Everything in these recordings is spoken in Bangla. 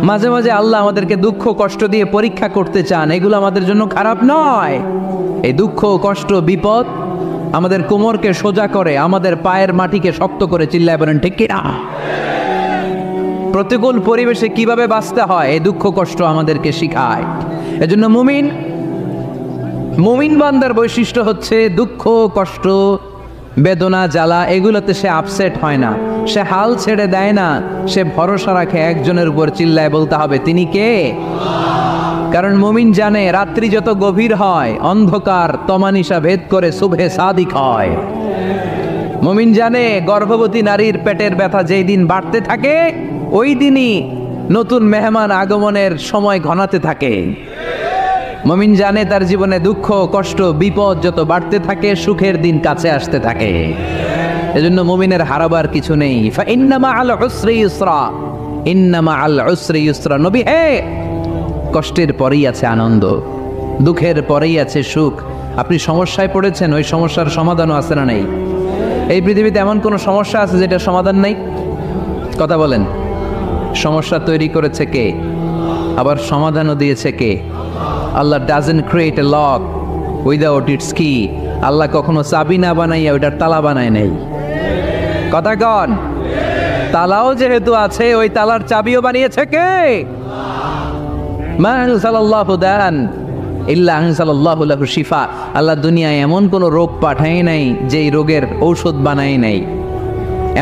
মাঝে মাঝে আল্লাহ আমাদেরকে দুঃখ কষ্ট দিয়ে পরীক্ষা করতে চান, এগুলো আমাদের জন্য খারাপ নয়। এই দুঃখ কষ্ট বিপদ আমাদের কোমরকে সোজা করে, আমাদের পায়ের মাটিকে শক্ত করে, চিল্লায় বলেন ঠিক কিনা? প্রতিকূল পরিবেশে কিভাবে বাঁচতে হয় এই দুঃখ কষ্ট আমাদেরকে শিখায়। এজন্য মুমিন বান্দার বৈশিষ্ট্য হচ্ছে দুঃখ কষ্ট বেদনা জ্বালা এগুলোতে সে আপসেট হয় না, সে হাল ছেড়ে দেয় না, সে ভরসা রাখে একজনের উপর, চিল্লায় বলতে হবে তিনি কে? কারণ মুমিন জানে রাত্রি যত গভীর হয় অন্ধকার তমানিসা ভেদ করে সুবহে সাদিক হয়। মুমিন জানে গর্ভবতী নারীর পেটের ব্যথা যেই দিন বাড়তে থাকে ওই দিনই নতুন মেহমান আগমনের সময় ঘনাতে থাকে। মুমিন জানে তার জীবনে দুঃখ কষ্ট বিপদ যত বাড়তে থাকে সুখের দিন কাছে আসতে থাকে। এজন্য মুমিনের হারাবার কিছু নেই। ইন্না মাআল উসরি ইউসরা, ইন্না মাআল উসরি ইউসরা। নবী হে, কষ্টের পরেই আছে আনন্দ, দুঃখের পরেই আছে সুখ। আপনি সমস্যায় পড়েছেন, ওই সমস্যার সমাধানও আছে না নেই? এই পৃথিবীতে এমন কোন সমস্যা আছে যেটার সমাধান নেই? কথা বলেন। সমস্যা তৈরি করেছে কে? আবার সমাধানও দিয়েছে কে? Allah doesn't create a lock without its key. Allah কখনো চাবি না বানাইয়া ওইটার তালা বানায় নাই। কথা কন। তালাও যেহেতু আছে ওই তালার চাবিও বানিয়েছে কে? মা আনজালাল্লাহু দান ইল্লা আনজালাল্লাহু লাহু শিফা। আল্লাহ দুনিয়ায় এমন কোন রোগ পাঠায় নাই যেই রোগের ঔষধ বানায় নাই,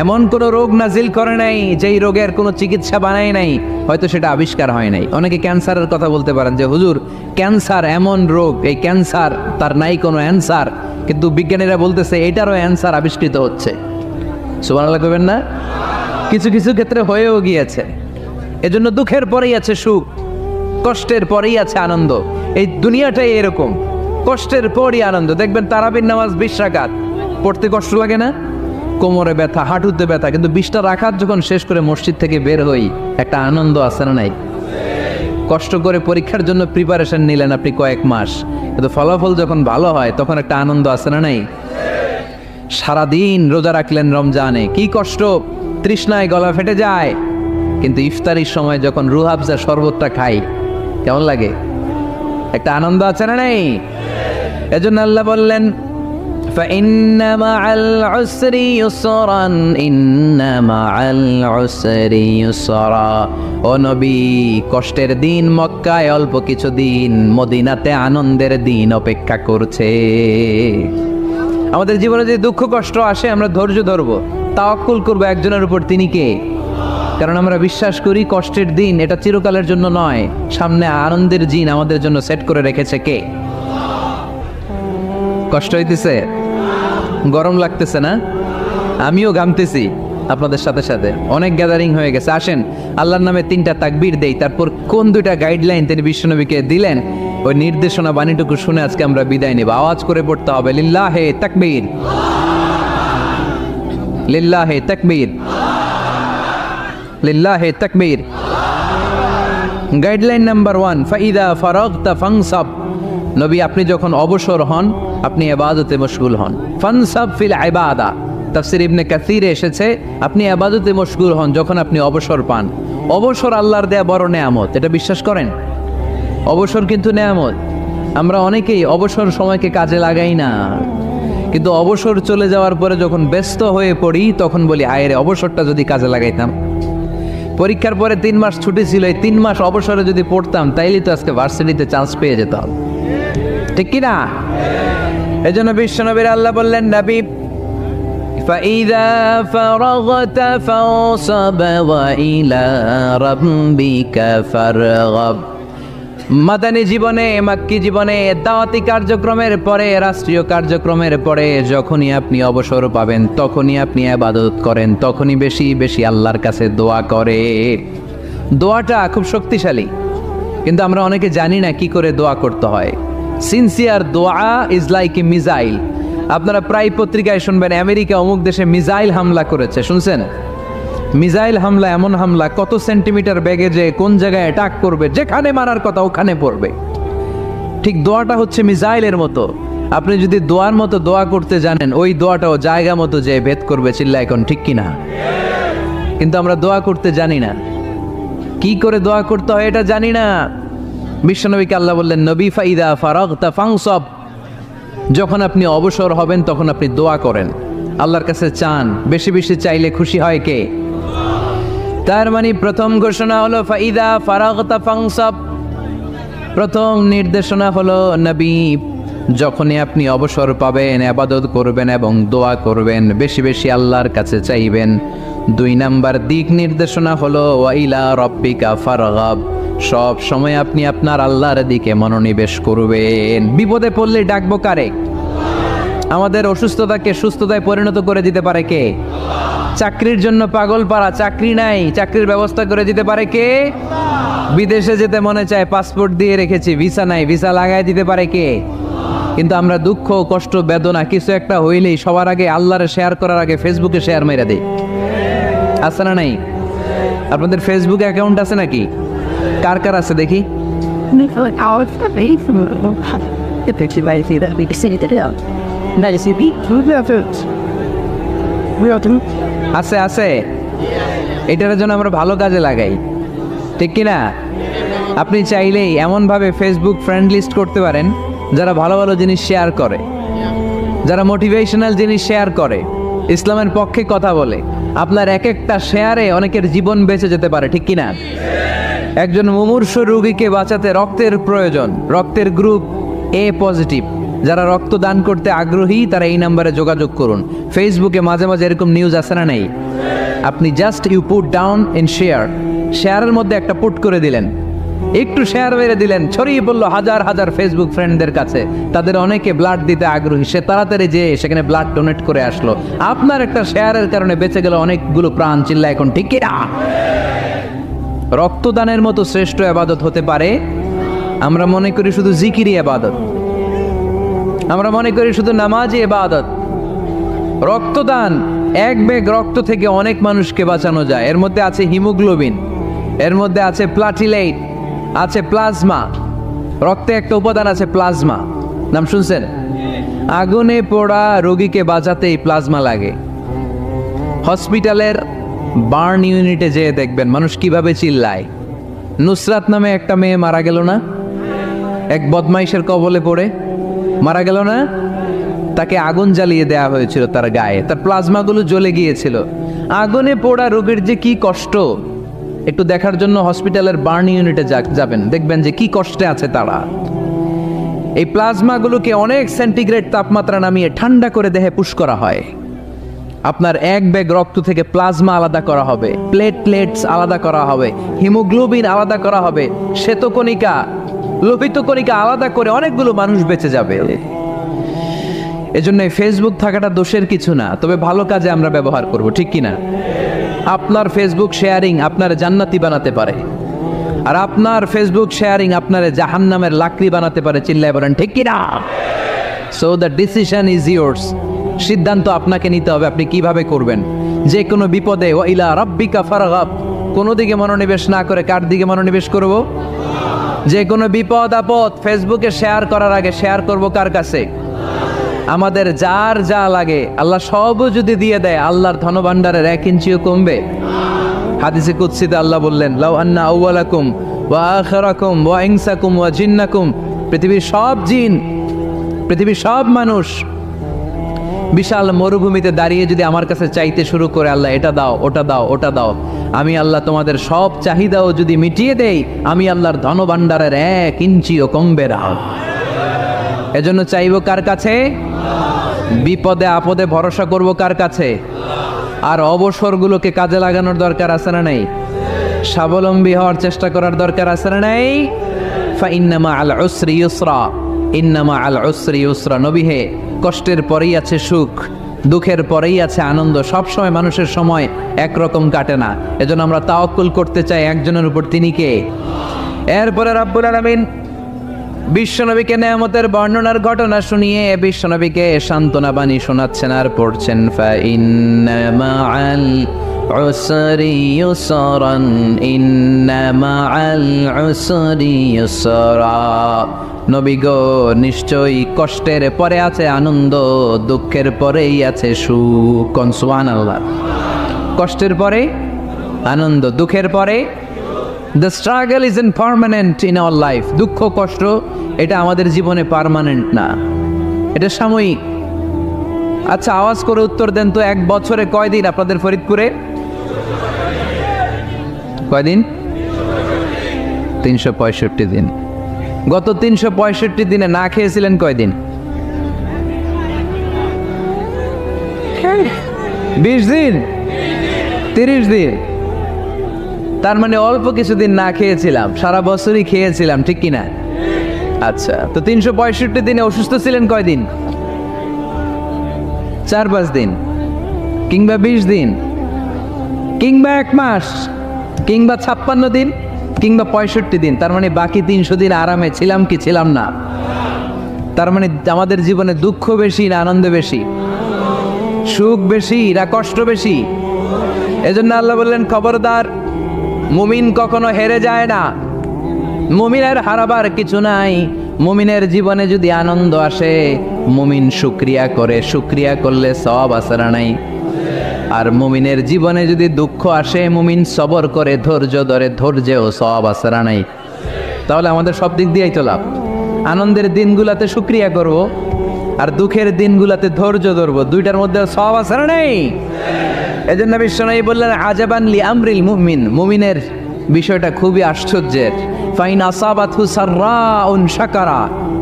এমন কোন রোগ নাজিল করে নাই যেই রোগের কোনো চিকিৎসা বানায় নাই, হয়তো সেটা আবিষ্কার হয় নাই। অনেকে ক্যান্সারের কথা বলতে পারেন যে হুজুর ক্যান্সার এমন রোগ, এই ক্যান্সার তার নাই কোনো অ্যান্সার, কিন্তু বিজ্ঞানীরা বলতেছে এটারও অ্যান্সার আবিষ্কৃত হচ্ছে। সুবহানাল্লাহ কইবেন না? কিছু কিছু ক্ষেত্রে হয়েও গিয়েছে। এজন্য দুঃখের পরেই আছে সুখ, কষ্টের পরেই আছে আনন্দ। এই দুনিয়াটাই এরকম, কষ্টের পরই আনন্দ। দেখবেন তারাবির নামাজ 20 রাকাত পড়তে কষ্ট লাগে না? কোমরে ব্যথা, হাঁটুতে ব্যথা, কিন্তু 20টা রাকাত যখন শেষ করে মসজিদ থেকে বের হই একটা আনন্দ আছে না নাই? কষ্ট করে পরীক্ষার জন্য প্রিপারেশন নিলেন আপনি কয়েক মাস, কিন্তু ফলাফল যখন ভালো হয় তখন একটা আনন্দ আছে না নাই? সারাদিন রোজা রাখলেন রমজানে, কি কষ্ট, তৃষ্ণায় গলা ফেটে যায়, কিন্তু ইফতারির সময় যখন রুহ আফজা শরবতটা খাই কেমন লাগে? একটা আনন্দ আছে না নাই? এজন্য আল্লাহ বললেন فإن مع العسر يسرا إن مع العسر يسرا। ও নবী, কষ্টের দিন মক্কায় অল্প কিছু দিন, মদিনাতে আনন্দের দিন অপেক্ষা করছে। আমাদের জীবনে যে দুঃখ কষ্ট আসে আমরা ধৈর্য ধরবো, তাওয়াক্কুল করবো একজনের উপর, তিনি কে? কারণ আমরা বিশ্বাস করি কষ্টের দিন এটা চিরকালের জন্য নয়, সামনে আনন্দের দিন আমাদের জন্য সেট করে রেখেছে কে? কষ্ট হইতেছে, গরম লাগতেছে না? আমিও ঘামতেছি আপনাদের সাথে সাথে, অনেক গ্যাদারিং হয়ে গেছে। আসেন আল্লাহর নামে 3টা তাকবীর দেই, তারপর কোন 2টা গাইডলাইন তিনি বিশ্বনবীকে দিলেন ওই নির্দেশনা বাণীটুকু শুনে আজকে আমরা বিদায় নেব। আওয়াজ করে পড়তে হবে লিল্লাহে তাকবীর, লিল্লাহে তাকবীর, লিল্লাহে তাকবীর। গাইডলাইন নাম্বার 1, ফাইদা ফারাগতা ফানসাব। নবী আপনি যখন অবসর হন আপনি ইবাদতে মশগুল হন। ফানসাব ফিল ইবাদা, তাফসীর ইবনে কাসিরে এসেছে আপনি ইবাদতে মশগুল হন যখন আপনি অবসর পান। অবসর আল্লাহর দেয়া বড় নেয়ামত, এটা বিশ্বাস করেন? অবসর কিন্তু নেয়ামত। আমরা অনেকেই অবসর সময়কে কাজে লাগাই না, কিন্তু অবসর চলে যাওয়ার পরে যখন ব্যস্ত হয়ে পড়ি তখন বলি হায় রে, অবসরটা যদি কাজে লাগাইতাম। পরীক্ষার পরে 3 মাস ছুটি ছিল, এই 3 মাস অবসরে যদি পড়তাম তাইলে তো আজকে ভার্সিটিতে চান্স পেয়ে যেতাম, ঠিক কি না? এজন্য বিশ্বনবীর আল্লাহ বললেন নবী ফাইদা ফারাগতা ফানসাব ওয়া ইলা রাব্বিকা ফারগাব। মাদানী জীবনে, মাক্কি জীবনে, দাওয়াতি কার্যক্রমের পরে, রাষ্ট্রীয় কার্যক্রমের পরে যখনই আপনি অবসর পাবেন তখনই আপনি ইবাদত করেন, তখনই বেশি বেশি আল্লাহর কাছে দোয়া করে। দোয়াটা খুব শক্তিশালী, কিন্তু আমরা অনেকে জানি না কি করে দোয়া করতে হয়। সিনসিয়ার দোয়া ইজ লাইক এ মিসাইল। আপনারা প্রায় পত্রিকায় শুনবেন আমেরিকা অমুক দেশে মিসাইল হামলা করেছে, শুনছেন? মিসাইল হামলা এমন হামলা কত সেন্টিমিটার বেগে যে কোন জায়গায় অ্যাটাক করবে, যেখানে মারার কথা ওখানে পড়বে। ঠিক দোয়াটা হচ্ছে মিসাইলের মতো। আপনি যদি দোয়ার মতো দোয়া করতে জানেন ওই দোয়াটাও জায়গা মতো যে ভেদ করবে, চিল্লা এখন ঠিক কিনা? কিন্তু আমরা দোয়া করতে জানি না। কি করে দোয়া করতে হয় এটা জানি না। বিশ্বনবীকে আল্লাহ বললেন, নবী ফাইদা ফারাগতা ফানসাব, যখন আপনি অবসর হবেন তখন আপনি দোয়া করেন, আল্লাহর কাছে চান। বেশি বেশি চাইলে খুশি হয় কে? তার মানে প্রথম ঘোষণা হলো ফাইদা ফারাগতা ফানসাব, প্রথম নির্দেশনা হলো নবী যখনই আপনি অবসর পাবেন ইবাদত করবেন এবং দোয়া করবেন, বেশি বেশি আল্লাহর কাছে চাইবেন। 2 নাম্বার দিক নির্দেশনা হলো ওয়াইলা রব্বিকা ফারগাব, সব সময় আপনি আপনার আল্লাহর দিকে মনোনিবেশ করবেন। বিপদে পড়লে ডাকবো কারে? আমাদের অসুস্থতাকে সুস্থতায় পরিণত করে দিতে পারে কে? চাকরির জন্য পাগল পারা, চাকরি নাই, চাকরির ব্যবস্থা করে দিতে পারে কে? বিদেশে যেতে মনে চায়, পাসপোর্ট দিয়ে রেখেছি, ভিসা নাই, ভিসা লাগাই দিতে পারে কে? কিন্তু আমরা দুঃখ কষ্ট বেদনা কিছু একটা হইলেই সবার আগে আল্লাহরে শেয়ার করার আগে ফেসবুকে শেয়ার মেরে দেই। আছে না নাই? আপনাদের ফেসবুক অ্যাকাউন্ট আছে নাকি? কার কার আছে দেখি? আছে আছে, এটার জন্য আমরা ভালো কাজে লাগাই, ঠিক কিনা? আপনি চাইলেই এমনভাবে ফেসবুক ফ্রেন্ড লিস্ট করতে পারেন যারা ভালো ভালো জিনিস শেয়ার করে, যারা মোটিভেশনাল জিনিস শেয়ার করে, ইসলামের পক্ষে কথা বলে। আপনার এক একটা শেয়ারে অনেকের জীবন বেঁচে যেতে পারে, ঠিক কিনা? একজন মুমূর্ষু রোগীকে বাঁচাতে রক্তের প্রয়োজন, রক্তের গ্রুপ এ পজিটিভ, যারা রক্ত দান করতে আগ্রহী তারা এই নাম্বারে যোগাযোগ করুন। ফেসবুকে মাঝে মাঝে এরকম নিউজ আসে না নেই? আপনি just you put down in share, শেয়ারের মধ্যে একটা পুট করে দিলেন, একটু শেয়ার মেরে দিলেন, ছড়িয়ে পড়লো হাজার হাজার ফেসবুক ফ্রেন্ডদের কাছে। তাদের অনেকে ব্লাড দিতে আগ্রহী, সে তাড়াতাড়ি যে সেখানে ব্লাড ডোনেট করে আসলো। আপনার একটা শেয়ারের কারণে বেঁচে গেল অনেকগুলো প্রাণ। চিল্লা এখন ঠিক কিনা? রক্তদানের মতো শ্রেষ্ঠ ইবাদত হতে পারে? আমরা মনে করি শুধু জিকিরি ইবাদত, আমরা মনে করি শুধু নামাজি ইবাদত। রক্তদান, এক ব্যাগ রক্ত থেকে অনেক মানুষকে বাঁচানো যায়। এর মধ্যে আছে হিমোগ্লোবিন, এর মধ্যে আছে প্লাটিলেট, আছে প্লাজমা। রক্তে একটা উপাদান আছে প্লাজমা, নাম শুনছেন? আগুনে পোড়া রোগীকে বাঁচাতেই প্লাজমা লাগে। হসপিটালের বার্ন ইউনিটে যেয়ে দেখবেন মানুষ কিভাবে চিল্লায়। নুসরাত নামে একটা মেয়ে মারা গেল না? এক বদমাইশের কবলে পড়ে মারা গেল না? তাকে আগুন জ্বালিয়ে দেয়া হয়েছিল তার গায়ে, তার প্লাজমাগুলো জ্বলে গিয়েছিল। আগুনে পোড়া রোগীর যে কি কষ্ট, একটু দেখার জন্য হসপিটালের বার্ন ইউনিটে যাবেন, দেখবেন যে কি কষ্টে আছে তারা। এই প্লাজমাগুলোকে অনেক সেন্টিগ্রেড তাপমাত্রা নামিয়ে ঠান্ডা করে দেহে পুশ করা হয়। আপনার এক ব্যাগ রক্ত থেকে প্লাজমা আলাদা করা হবে, প্লেটলেটস আলাদা করা হবে, হিমোগ্লোবিন আলাদা করা হবে, শ্বেতকণিকা, লোহিত কণিকা আলাদা করে অনেকগুলো মানুষ বেঁচে যাবে। এজন্য ফেসবুক থাকাটা দোষের কিছু না, তবে ভালো কাজে আমরা ব্যবহার করব, ঠিক কিনা? আপনার ফেসবুক শেয়ারিং আপনার জান্নাতি বানাতে পারে, আর আপনার ফেসবুক শেয়ারিং আপনার জাহান্নামের লাকড়ি বানাতে পারে। চিল্লায় বলেন ঠিক কিনা? So the decision is yours, সিদ্ধান্ত আপনাকে নিতে হবে আপনি কিভাবে করবেন। যে কোনো বিপদে ওয়াইলা রাব্বিকা ফারগাব, কোনো দিকে মনোনিবেশ না করে কার দিকে মনোনিবেশ করব? যে কোনো বিপদ আপদ ফেসবুকে শেয়ার করার আগে শেয়ার করব কার কাছে? আমাদের যার যা লাগে আল্লাহ সবও যদি দিয়ে দেয়, আল্লাহর ধনভাণ্ডারের 1 ইঞ্চিও কমবে? হাদিসে কুদসিতে আল্লাহ বললেন, লাউ আন্না আউওয়ালাকুম ওয়া আখিরাকুম ওয়া ইনসাকুম ওয়া জিন্নাকুম, পৃথিবীর সব জিন, পৃথিবীর সব মানুষ বিশাল মরুভূমিতে দাঁড়িয়ে যদি আমার কাছে চাইতে শুরু করে, আল্লাহ এটা দাও, ওটা দাও, ওটা দাও, আমি আল্লাহ তোমাদের সব চাহিদাও যদি মিটিয়ে দেই, আমি আল্লাহর ধনভাণ্ডারের 1 ইঞ্চিও কমবে না। এজন্য চাইবো কার কাছে? বিপদে আপদে ভরসা করব কার কাছে? আর অবসরগুলোকে কাজে লাগানোর দরকার আছে না নাই? স্বাবলম্বী হওয়ার চেষ্টা করার দরকার আছে না নাই? ফাইন্নামা আল উসরি ইউসরা, ইন্নামা আল উসরি ইউসরা। নবী হে, কষ্টের পরেই আছে সুখ, দুঃখের পরেই আছে আনন্দ। সব সময় মানুষের সময় একরকম কাটে না। এজন্য আমরা তাওয়াক্কুল করতে চাই একজনের উপর, তিনি কে? এরপরে রাব্বুল আলামিন বিশ্বনবীকে নেয়ামতের বর্ণনার ঘটনা শুনিয়ে বিশ্বনবীকে সান্ত্বনা বাণী শোনাচ্ছেন আর পড়ছেন, ফাইন্না মাআল উসরি ইউসরান, ইন্না মাআল উসরি ইউসরা। নবী গো, নিশ্চয়ই কষ্টের পরে আছে আনন্দ, দুঃখের পরেই আছে সুখ। সুবহানাল্লাহ। কষ্টের পরে আনন্দ, দুঃখের পরে the struggle is permanent in our life. দুঃখ কষ্ট এটা আমাদের জীবনে পার্মানেন্ট না, এটা সাময়িক। আচ্ছা আওয়াজ করে উত্তর দেন তো, এক বছরে কয়দিন আপনাদের ফরিদপুরে? কয়দিন? 365 দিন। গত 365 দিনে না খেয়েছিলেন কয়দিন? 20 দিন, 30 দিন। তার মানে অল্প কিছুদিন না খেয়েছিলাম, সারা বছরই খেয়েছিলাম, ঠিক কিনা? আচ্ছা, তো 365 দিনে অসুস্থ ছিলেন কয়দিন? 4-5 দিন, কিংবা 20 দিন, কিংবা 1 মাস, কিংবা 56 দিন, কিংবা 65 দিন। তার মানে বাকি 300 দিন আরামে ছিলাম কি ছিলাম না? তার মানে আমাদের জীবনে দুঃখ বেশি না আনন্দ বেশি? সুখ বেশি না কষ্ট বেশি? এজন্য আল্লাহ বললেন, খবরদার, মুমিন কখনো হেরে যায় না, মুমিনের হারাবার কিছু নাই। মুমিনের জীবনে যদি আনন্দ আসে, মুমিন শুকরিয়া করে, শুকরিয়া করলে সওয়াব আছে না নাই? আর মুমিনের জীবনে যদি দুঃখ আসে, মুমিন সবর করে, ধৈর্য ধরে, ধৈর্যেও সওয়াব আছে না নাই? তাহলে আমাদের সব দিক দিয়েই তো লাভ। আনন্দের দিনগুলাতে শুকরিয়া করব, আর দুঃখের দিনগুলাতে ধৈর্য ধরবো, দুইটার মধ্যে সওয়াব আছে না নাই? এজন্য বিশ্বনবী বললেন, আজাবান লি আমরিল মুমিন, মুমিনের বিষয়টা খুবই আশ্চর্যের। ফাইন আসাবাতহু সাররাউন শাকারা,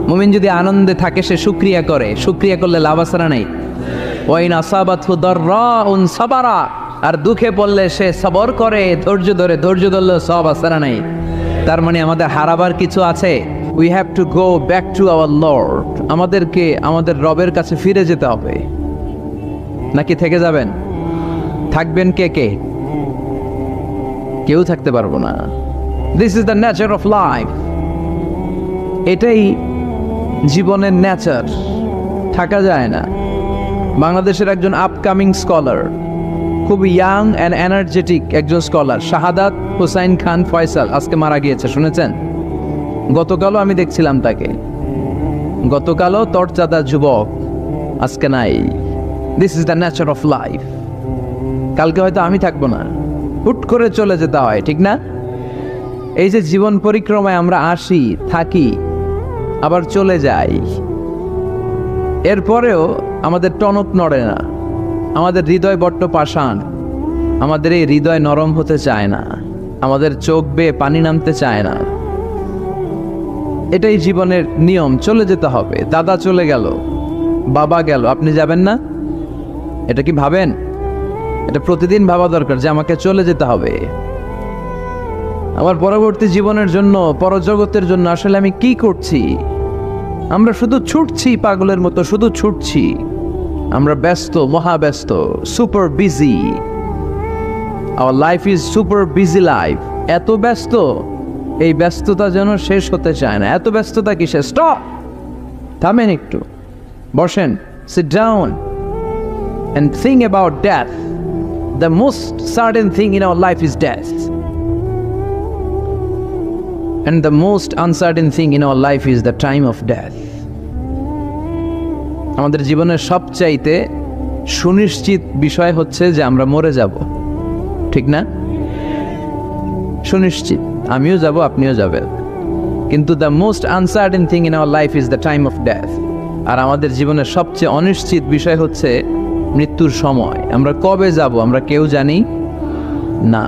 মুমিন যদি আনন্দে থাকে সে শুকরিয়া করে, শুকরিয়া করলে লাভ আছে না নাই? ওয়াইন আসাবাতহু দাররাউন সাবারা, আর দুঃখে পড়লে সে সবর করে, ধৈর্য ধরে, ধৈর্য ধরলে সওয়াব আছে না নাই? তার মানে আমাদের হারাবার কিছু আছে। We have to go back to our Lord. আমাদেরকে আমাদের রবের কাছে ফিরে যেতে হবে। নাকি থেকে যাবেন? থাকবেন কে কে? কেউ থাকতে পারবো না। This is the nature of life. এটাই জীবনের নেচার, থাকা যায় না। বাংলাদেশের একজন আপকামিং স্কলার, খুব ইয়াং অ্যান্ড এনার্জেটিক একজন স্কলার, শাহাদাত হুসাইন খান ফয়সাল, আজকে মারা গিয়েছে, শুনেছেন? গতকালও আমি দেখছিলাম তাকে, গতকালও তরচাদা যুবক, আজকে নাই। This is the nature of life. কালকে হয়তো আমি থাকবো না, হুট করে চলে যেতে হয়, ঠিক না? এই যে জীবন পরিক্রমায় আমরা আসি, থাকি, আবার চলে যাই, এরপরেও আমাদের টনক নড়ে না, আমাদের হৃদয় বড্ড পাষাণ, আমাদের এই হৃদয় নরম হতে চায় না, আমাদের চোখ বেয়ে পানি নামতে চায় না। এটাই জীবনের নিয়ম, চলে যেতে হবে। দাদা চলে গেল, বাবা গেল, আপনি যাবেন না? এটা কি ভাবেন? এটা প্রতিদিন ভাবা দরকার যে আমাকে চলে যেতে হবে। আমার পরবর্তী জীবনের জন্য, পরজগতের জন্য আসলে আমি কি করছি? আমরা শুধু ছুটছি, পাগলের মতো শুধু ছুটছি। আমরা ব্যস্ত, মহাব্যস্ত, super busy. Our life is super busy life. এত ব্যস্ত, এই ব্যস্ততা যেন শেষ হতে চায় না। এত ব্যস্ততা কিসে? স্টপ, থামেন একটু, বসেন, sit down and think about death. The most certain thing in our life is death, and the most uncertain thing in our life is the time of death. আমাদের জীবনের সবচাইতে সুনিশ্চিত বিষয় হচ্ছে যে আমরা মরে যাব, ঠিক না? সুনিশ্চিত, আমিও যাব, আপনিও যাবেন। কিন্তু the most uncertain thing in our life is the time of death. আর আমাদের জীবনের সবচেয়ে অনিশ্চিত বিষয় হচ্ছে মৃত্যুর সময়। আমরা কবে যাব আমরা কেউ জানি না।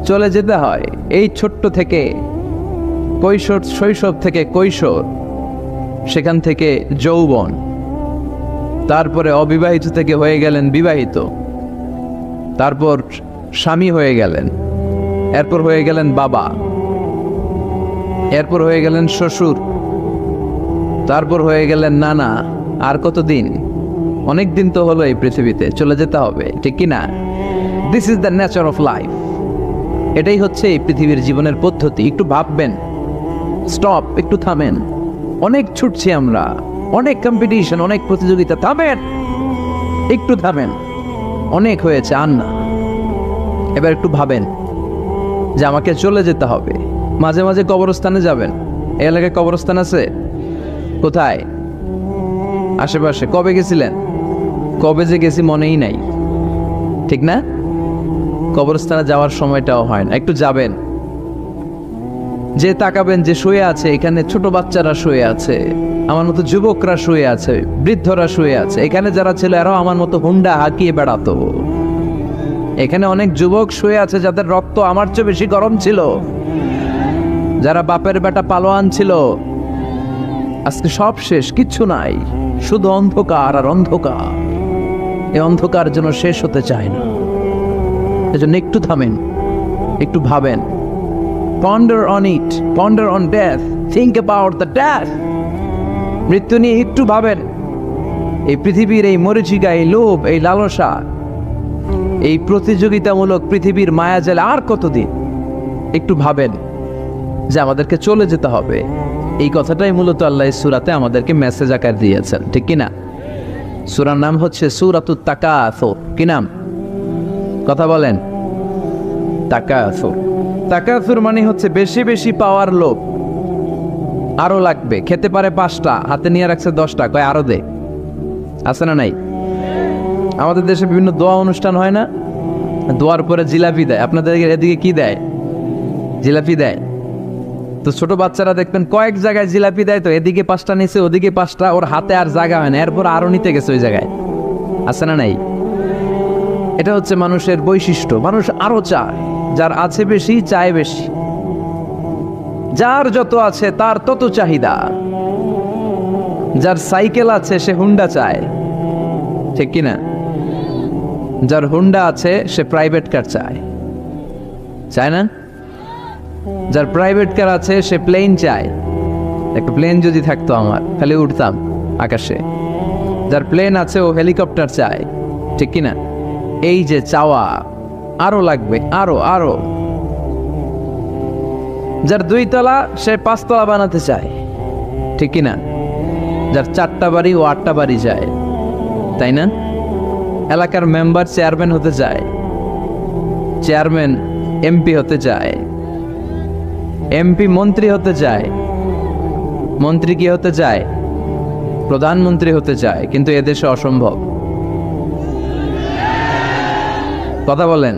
চলে যেতে হয় এই ছোট্ট থেকে, কৈশোর, শৈশব থেকে কৈশোর, সেখান থেকে যৌবন, তারপরে অবিবাহিত থেকে হয়ে গেলেন বিবাহিত, তারপর স্বামী হয়ে গেলেন, এরপর হয়ে গেলেন বাবা, এরপর হয়ে গেলেন শ্বশুর, তারপর হয়ে গেলেন নানা। আর কতদিন? অনেক দিন তো হলো এই পৃথিবীতে, চলে যেতে হবে, ঠিক কি না? This is the nature of life. এটাই হচ্ছে এই পৃথিবীর জীবনের পদ্ধতি। একটু ভাববেন, স্টপ, একটু থামেন। অনেক ছুটছি আমরা, অনেক কম্পিটিশন, অনেক প্রতিযোগিতা, থামেন, একটু থামেন, অনেক হয়েছে, আর না। এবার একটু ভাবেন যে আমাকে চলে যেতে হবে। মাঝে মাঝে কবরস্থানে যাবেন। এই এলাকায় কবরস্থান আছে? কোথায়? আশেপাশে। কবে গেছিলেন? কবে যে গেছি মনেই নাই, ঠিক না? কবরস্থানে যাওয়ার সময়টাও হয় না। একটু যাবেন, যে তাকাবেন যে শুয়ে আছে, এখানে ছোট বাচ্চারা শুয়ে আছে, আমার মতো যুবকরা শুয়ে আছে, বৃদ্ধরা শুয়ে আছে। এখানে যারা ছিল এরাও আমার মতো হুন্ডা হাঁকিয়ে বেড়াতো। এখানে অনেক যুবক শুয়ে আছে যাদের রক্ত আমার চেয়ে বেশি গরম ছিল, যারা বাপের বেটা পালোয়ান ছিল। আজকে সব শেষ, কিচ্ছু নাই, শুধু অন্ধকার আর অন্ধকার। এই অন্ধকার যেন শেষ হতে চায় না। এজন্য একটু থামেন, একটু ভাবেন। Ponder on it, ponder on death, think about the death. মৃত্যু নিয়ে একটু ভাবেন। এই পৃথিবীর এই মরিচিকা, এই লোভ, এই লালসা, এই প্রতিযোগিতামূলক পৃথিবীর মায়াজালে আর কতদিন? একটু ভাবেন যে আমাদেরকে চলে যেতে হবে। এই কথাটাই মূলত আল্লাহ সূরাতে আমাদেরকে মেসেজ আকার দিয়েছেন, ঠিক কিনা? সূরার নাম হচ্ছে সূরাতুত তাকাসুর। কি নাম? কথা বলেন। তাকাসুর। তাকাসুর মানে হচ্ছে বেশি বেশি পাওয়ার লোভ। আরো লাগবে, খেতে পারে 5টা, হাতে নিয়ে রাখছে 10টা, কয় আরো দে। আছে না নাই? আমাদের দেশে বিভিন্ন দোয়া অনুষ্ঠান হয় না? দোয়ার পরে জিলাপি দেয়। আপনাদের এদিকে কি দেয়? জিলাপি দেয়। তো ছোট বাচ্চারা দেখবেন কয়েক জায়গায় জিলাপি দেয়, তো এদিকে 5টা নিচে, ওদিকে 5টা, ওর হাতে আর জায়গা হয় না, এরপর আরো নিতে গেছে ওই জায়গায়। আছে না নাই? এটা হচ্ছে মানুষের বৈশিষ্ট্য। মানুষ আরো চায়, যার আছে বেশি চায় বেশি। যার যত আছে তার তত চাহিদা। যার সাইকেল আছে সে হুন্ডা চায়, ঠিক কিনা? যার হুন্ডা আছে সে প্রাইভেট কার চায়, চায় না? যার প্রাইভেট কার আছে সে প্লেন চায়। একটা প্লেন যদি থাকতো আমার, খালি উঠতাম আকাশে। যার প্লেন আছে ও হেলিকপ্টার চায়, ঠিক কিনা? এই যে চাওয়া, আরো লাগবে, আরো আরো। যার 2 তলা সে 5 তলা বানাতে চায়, ঠিক কিনা? যার 4টা বাড়ি ও 8টা বাড়ি চায়, তাই না? এলাকার মেম্বার চেয়ারম্যান হতে চায়, চেয়ারম্যান এমপি হতে চায়, এমপি মন্ত্রী হতে চায়, মন্ত্রী কি হতে চায়? প্রধানমন্ত্রী হতে চায়। কিন্তু এদেশে অসম্ভব। কথা বলেন।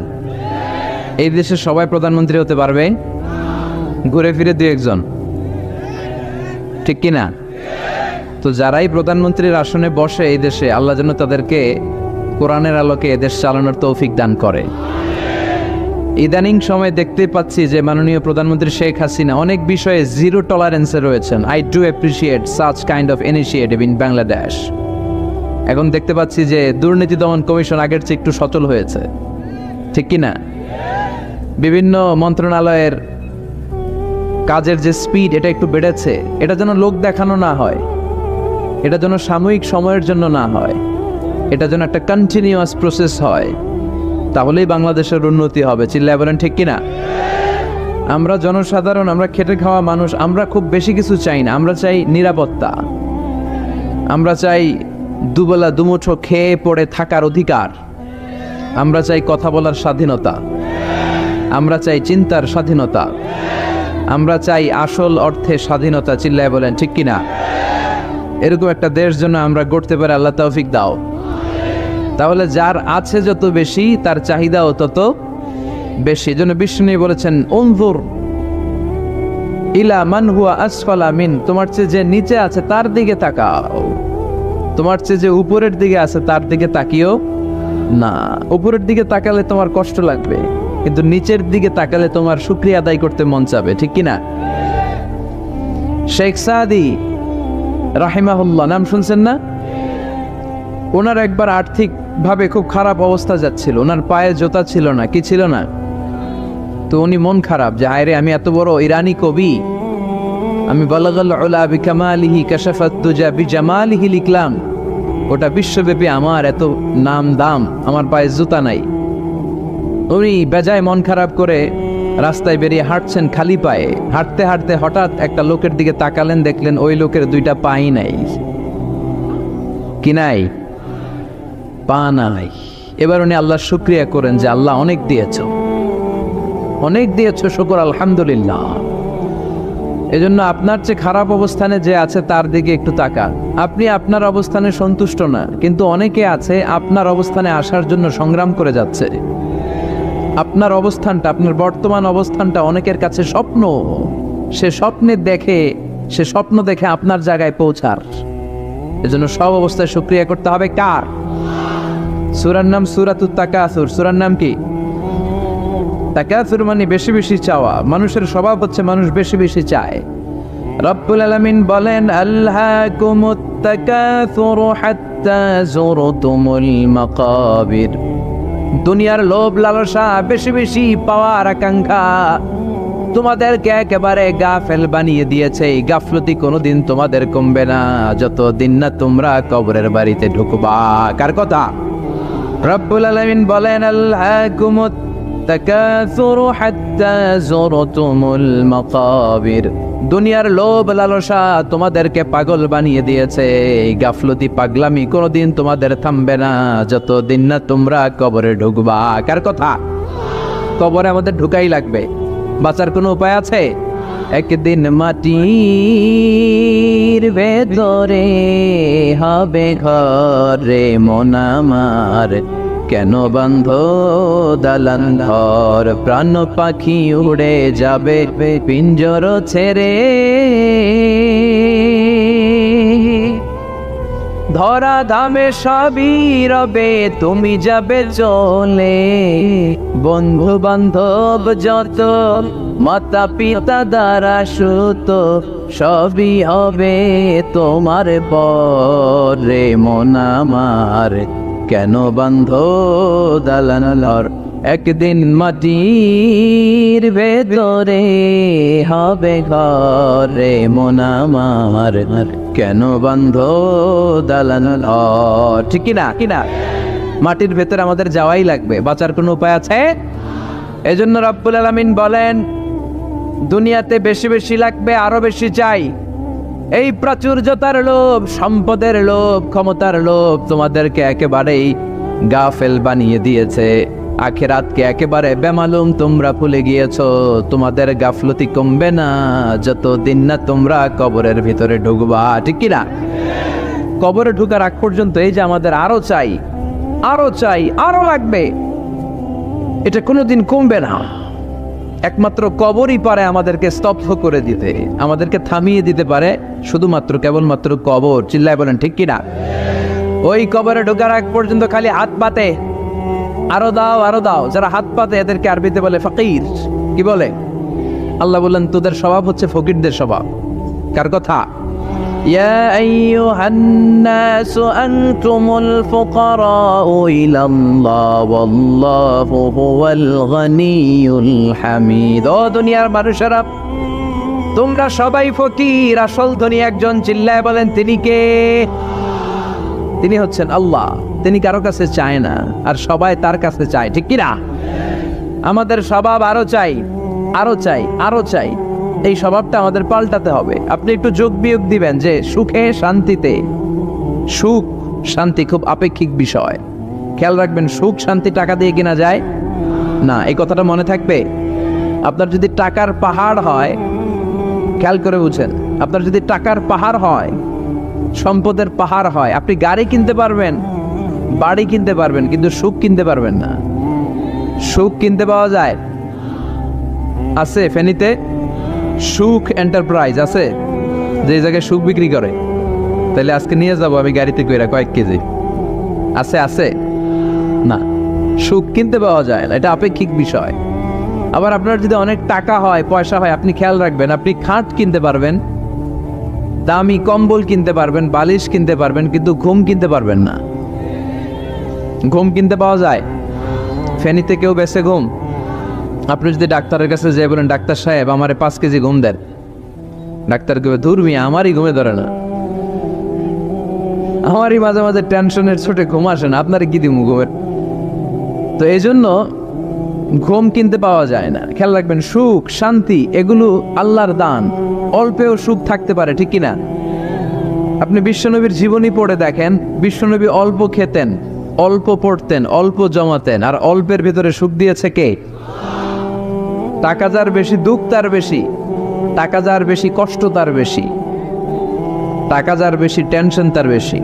এই দেশে সবাই প্রধানমন্ত্রী হতে পারবে? ঘুরে ফিরে 2-1 জন, ঠিক কিনা? তো যারাই প্রধানমন্ত্রীর আসনে বসে এই দেশে, আল্লাহ যেন তাদেরকে কোরআনের আলোকে এদেশ চালানোর তৌফিক দান করে। ইদানিং সময় দেখতে পাচ্ছি যে মাননীয় প্রধানমন্ত্রী শেখ হাসিনা অনেক বিষয়ে জিরো টলারেন্সে রয়েছেন। I do appreciate such kind of initiative in Bangladesh. এখন দেখতে পাচ্ছি যে দুর্নীতি দমন কমিশন আগের চেয়ে একটু সচল হয়েছে, ঠিক কিনা? বিভিন্ন মন্ত্রণালয়ের কাজের যে স্পিড, এটা একটু বেড়েছে। এটা যেন লোক দেখানো না হয়, এটা যেন সাময়িক সময়ের জন্য না হয়, এটা যেন একটা কন্টিনিউয়াস প্রসেস হয়। তাহলেই বাংলাদেশের উন্নতি হবে। চিল্লায় বলেন, ঠিক কিনা? আমরা জনসাধারণ, আমরা খেটে খাওয়া মানুষ, আমরা খুব বেশি কিছু চাই না। আমরা চাই নিরাপত্তা, আমরা চাই দুবেলা দুমুঠো খেয়ে পড়ে থাকার অধিকার, আমরা চাই কথা বলার স্বাধীনতা, আমরা চাই চিন্তার স্বাধীনতা, আমরা চাই আসল অর্থে স্বাধীনতা। চিল্লায় বলেন, ঠিক কিনা? এরকম একটা দেশ যেন আমরা গড়তে পারি, আল্লাহ তৌফিক দাও। তাহলে যার আছে যত বেশি, তার চাহিদাও তত বেশি। জন্য বিষ্ণু বলেছেন, উনজুর ইলা মান হুয়া আসফালা মিন, তোমার চেয়ে যে নিচে আছে তার দিকে তাকাও। তোমার চেয়ে যে উপরের দিকে আছে তার দিকে তাকিও না। উপরের দিকে তাকালে তোমার কষ্ট লাগবে, কিন্তু নিচের দিকে তাকালে তোমার শুকরিয়া আদায় করতে মন চাবে, ঠিক কিনা? শেখ সাদি রাহিমাহুল্লাহ, নাম শুনছেন না? ওনার একবার আর্থিক ভাবে খুব খারাপ অবস্থা যাচ্ছিল, ওনার পায়ে জোতা ছিল না, কি ছিল না। তো উনি মন খারাপ যে হায়রে, আমি এত বড় ইরানি কবি, আমি বালাগাল উলা বিকামালিহি কাশাফাত দুজা বিজামালিহি লিখলাম, ওটা বিশ্বব্যাপী আমার এত নাম দাম, আমার পায়ে জুতা নাই। উনি বেজায় মন খারাপ করে রাস্তায় বেরিয়ে হাঁটছেন খালি পায়ে। হাঁটতে হাঁটতে হঠাৎ একটা লোকের দিকে তাকালেন, দেখলেন ওই লোকের 2টা পাই নাই। কি নাই? পা নাই। এবার উনি আল্লাহর শুকরিয়া করেন যে আল্লাহ অনেক দিয়েছো, অনেক দিয়েছো, শুকর আলহামদুলিল্লাহ। এজন্য আপনার চেয়ে খারাপ অবস্থানে যে আছে তার দিকে একটু তাকান। আপনি আপনার অবস্থানে সন্তুষ্ট না, কিন্তু অনেকে আছে আপনার অবস্থানে আসার জন্য সংগ্রাম করে যাচ্ছে। আপনার অবস্থানটা, আপনার বর্তমান অবস্থানটা অনেকের কাছে স্বপ্ন, সে স্বপ্ন দেখে আপনার জায়গায় পৌঁছার। এজন্য সব অবস্থায় শুকরিয়া করতে হবে কার? সূরার নাম সূরাতুত তাকাসুর। সূরার নাম কি? তাকাসুর মানে বেশি বেশি চাওয়া। মানুষের স্বভাব হচ্ছে মানুষ বেশি বেশি চায়। রব্বুল আলামিন বলেন, আলহাকুমুত তাকাসুরু হাত্তা যুরতুমুল মাকাবির। দুনিয়ার লোভ লালসা, বেশি বেশি পাওয়ার আকাঙ্ক্ষা তোমাদেরকে একেবারে গাফেল বানিয়ে দিয়েছে। এই গাফলতি কোনোদিন তোমাদের কমবে না যতদিন না তোমরা কবরের বাড়িতে ঢুকবা। কার কথা? রব্বুল আলামিন বলেন, আলহাকুমুত তাকাসুরু হাত্তা যুরতুমুল মাকাবির। দুনিয়ার লোভ লালসা তোমাদেরকে পাগল বানিয়ে দিয়েছে। এই গাফলতি পাগলামি কোনোদিন তোমাদের থামবে না যতদিন না তোমরা কবরে ঢুকবা। কার কথা? কবরে আমাদের ঢুকাই লাগবে, বাঁচার কোনো উপায় আছে? একদিন মাটির ভেতরে হবে ঘরে মন আমার, কেন বন্ধ দালান ঘর? প্রাণ পাখি উড়ে যাবে পিঞ্জর ছেড়ে, ধরা ধামে সবই রবে তুমি যাবে চলে। বন্ধু বান্ধব যত, মাতা পিতা দ্বারা সুত, সবই হবে তোমার পরে মন আমার, কেন বন্ধ দালান ঘর? একদিন মাটির ভেতরে হবে ঘরে মন আমার, কেন বন্ধ দালান ঘর? ঠিক কিনা? মাটির ভেতরে আমাদের যাওয়াই লাগবে, বাঁচার কোনো উপায় আছে? এজন্য রব্বুল আলামিন বলেন, দুনিয়াতে বেশি বেশি লাগবে, আরো বেশি চাই। এই প্রাচুর্যতার লোভ, সম্পদের লোভ, ক্ষমতার লোভ তোমাদেরকে একেবারেই গাফেল বানিয়ে দিয়েছে। আখিরাতকে একেবারে বেমালুম তোমরা ভুলে গিয়েছো। তোমাদের গাফলতি কমবে না যতদিন না তোমরা কবরের ভিতরে ঢুকবা। ঠিক কিনা? কবরে ঢুকার আগ পর্যন্ত এই যে আমাদের আরো চাই, আরো লাগবে, এটা কোনোদিন কমবে না। একমাত্র কবরই পারে আমাদেরকে স্তব্ধ করে দিতে, আমাদেরকে থামিয়ে দিতে পারে শুধুমাত্র কেবলমাত্র কবর। চিল্লায় বলেন ঠিক কিনা? ওই কবরে ঢোকার আগ পর্যন্ত খালি হাত পাতে, আরো দাও। যারা হাত পাতে এদেরকে আরবিতে বলে ফকির। কি বলে? আল্লাহ বললেন, তোদের স্বভাব হচ্ছে ফকিরদের স্বভাব। কার কথা? ইয়া আইয়ুহান নাসু আনতুমুল ফুকারাউ ইলাল্লাহ ওয়াল্লাহু হুয়াল গনিয়ুল হামিদ। ও দুনিয়ার মানুষেরা, তোমরা সবাই ফকির, আসল ধনী একজন। চিল্লায় বলেন তিনি কে? তিনি হচ্ছেন আল্লাহ। তিনি কারো কাছে চায় না, আর সবাই তার কাছে চায়। ঠিক কিনা? আমাদের স্বভাব আরো চাই। এই স্বভাবটা আমাদের পাল্টাতে হবে। আপনি একটু যোগ বিয়োগ দিবেন যে সুখে শান্তিতে, সুখ শান্তি খুব আপেক্ষিক বিষয়। খেয়াল রাখবেন, সুখ শান্তি টাকা দিয়ে কেনা যায় না, এই কথাটা মনে থাকবে। আপনার যদি টাকার পাহাড় হয়, খেয়াল করে বুঝেন, আপনার যদি টাকার পাহাড় হয়, সম্পদের পাহাড় হয়, আপনি গাড়ি কিনতে পারবেন, বাড়ি কিনতে পারবেন, কিন্তু সুখ কিনতে পারবেন না। সুখ কিনতে পাওয়া যায়? আছে ফেনীতে সুখ এন্টারপ্রাইজ আছে, যে জায়গায় সুখ বিক্রি করে। তাহলে আজকে নিয়ে যাব আমি গাড়িতে কইরা কয়েক কেজি। আছে না, সুখ কিনতে পাওয়া যায় না, এটা আপেক্ষিক বিষয়। আবার আপনার যদি অনেক টাকা হয়, পয়সা হয়, আপনি খেয়াল রাখবেন, আপনি খাট কিনতে পারবেন, দামি কম্বল কিনতে পারবেন, বালিশ কিনতে পারবেন, কিন্তু ঘুম কিনতে পারবেন না। ঘুম কিনতে পাওয়া যায়? ফেনীতে কেউ বেছে ঘুম? আপনি যদি ডাক্তারের কাছে যেয়ে বলেন, ডাক্তার সাহেব আমারে 5 কেজি ঘুম দেন, ডাক্তার কবে, ধুর মিয়া আমারই ঘুমে ধরে না, আমারই মাঝে মাঝে টেনশনের ছোটে ঘুম আসে না, আপনারে কি দিব ঘুমের? তো এই জন্য ঘুম কিনতে পাওয়া যায় না। খেয়াল রাখবেন, সুখ শান্তি এগুলো আল্লাহর দান। অল্পেও সুখ থাকতে পারে, ঠিক কিনা? আপনি বিশ্বনবীর জীবনী পড়ে দেখেন, বিশ্বনবী অল্প খেতেন, অল্প পড়তেন, অল্প জমাতেন, আর অল্পের ভিতরে সুখ দিয়েছে কে? টাকা যার বেশি, দুঃখ তার বেশি। টাকা যার বেশি, কষ্ট তার বেশি। টাকা যার বেশি, টেনশন তার বেশি।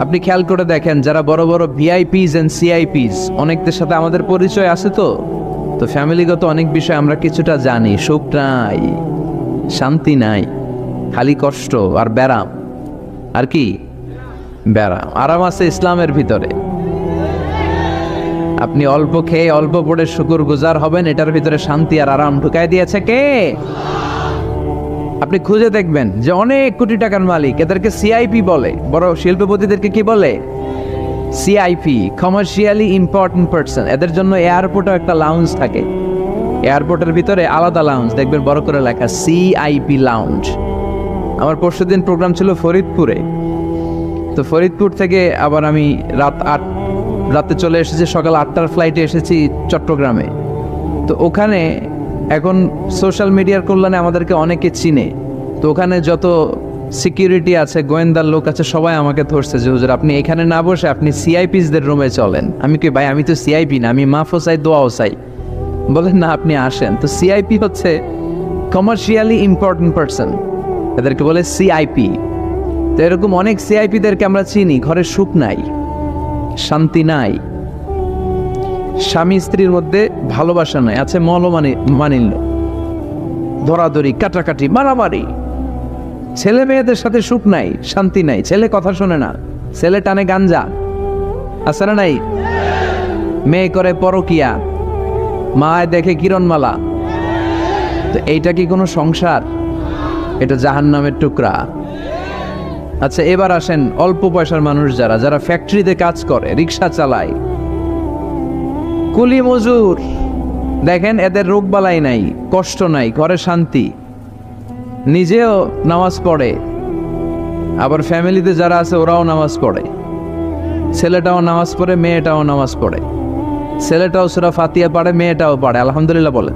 আপনি খেয়াল করে দেখেন, যারা বড় বড় ভিআইপিস এন্ড সিআইপিস, অনেকদের সাথে আমাদের পরিচয় আছে। তো তো ফ্যামিলিগত অনেক বিষয় আমরা কিছুটা জানি, সুখ নাই, শান্তি নাই, খালি কষ্ট আর ব্যারাম। আর কি ব্যারাম? আরাম আছে ইসলামের ভিতরে। আপনি অল্প খেয়ে অল্প পড়ে শুকর গুজার হবেন, এটার ভিতরে শান্তি আর আরাম ঢুকাই দিয়েছে কে? আপনি খুঁজে দেখবেন যে অনেক কোটি টাকার মালিক, এদেরকে সিআইপি বলে। বড় শিল্পপতিদেরকে কি বলে? CIP, commercially important person. এদের জন্য এয়ারপোর্টে একটা লাউঞ্জ থাকে, এয়ারপোর্টের ভিতরে আলাদা লাউঞ্জ, দেখবেন বড় করে লেখা সিআইপি লাউঞ্জ। আমার পরশুদিন প্রোগ্রাম ছিল ফরিদপুরে, তো ফরিদপুর থেকে আবার আমি রাতে চলে এসেছি, সকাল 8টার ফ্লাইটে এসেছি চট্টগ্রামে। তো ওখানে এখন সোশ্যাল মিডিয়ার কল্যাণে আমাদেরকে অনেকে চিনে, তো ওখানে যত সিকিউরিটি আছে, গোয়েন্দার লোক আছে, সবাই আমাকে ধরছে যে হুজুর আপনি এখানে না বসে আপনি সিআইপিসদের রুমে চলেন। আমি কি ভাই, আমি তো সিআইপি না, আমি মাফও চাই দোয়াও চাই। বলেন না আপনি আসেন। তো সিআইপি হচ্ছে কমার্শিয়ালি ইম্পর্টেন্ট পারসন, এদেরকে বলে সিআইপি। তো এরকম অনেক সিআইপিদেরকে আমরা চিনি, ঘরে সুখ নাই, শান্তি নাই, স্বামী স্ত্রীর মধ্যে ভালোবাসা নাই, আছে মানিল্য, ধরাধরি, কাটাকাটি, মারামারি। ছেলে মেয়েদের সাথে সুখ নাই, শান্তি নাই, ছেলে কথা শোনে না, ছেলে টানে গাঞ্জা, আছে না নাই? মেয়ে করে পরকিয়া, মায় দেখে কিরণমালা। তো এইটা কি কোনো সংসার? এটা জাহান্নামের টুকরা। আচ্ছা এবার আসেন অল্প পয়সার মানুষ যারা যারা ফ্যাক্টরিতে কাজ করে, রিক্সা চালায়, কুলি মজুর, দেখেন এদের রোগ বালাই নাই, কষ্ট নাই, ঘরে শান্তি, নিজেও নামাজ পড়ে, আবার ফ্যামিলিতে যারা আছে ওরাও নামাজ পড়ে, ছেলেটাও নামাজ পড়ে, মেয়েটাও নামাজ পড়ে, ছেলেটাও সূরা ফাতিহা পড়ে, মেয়েটাও পড়ে, আলহামদুলিল্লাহ বলে।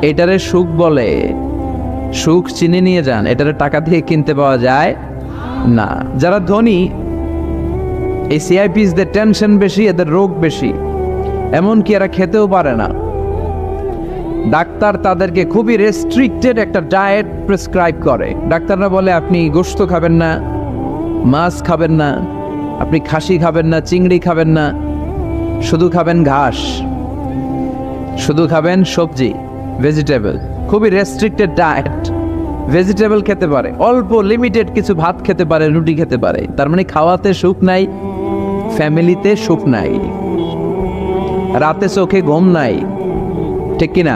এটারে সুখ বলে। সুখ চিনে নিয়ে যান, এটারে টাকা দিয়ে কিনতে পাওয়া যায় না। যারা ধনী, এই সিআইপিসদের টেনশন বেশি, এদের রোগ বেশি, এমনকি এরা খেতেও পারে না। ডাক্তার তাদেরকে খুবই রেস্ট্রিক্টেড একটা ডায়েট প্রেসক্রাইব করে। ডাক্তাররা বলে আপনি গোশত খাবেন না, মাছ খাবেন না, আপনি খাসি খাবেন না, চিংড়ি খাবেন না, শুধু খাবেন ঘাস, শুধু খাবেন সবজি, ভেজিটেবল। খুবই রেস্ট্রিক্টেড ডায়েট। ভেজিটেবল খেতে পারে, অল্প লিমিটেড কিছু ভাত খেতে পারে, রুটি খেতে পারে। তার মানে খাওয়াতে সুখ নাই, ফ্যামিলিতে সুখ নাই, রাতে চোখে ঘুম নাই, ঠিক কিনা?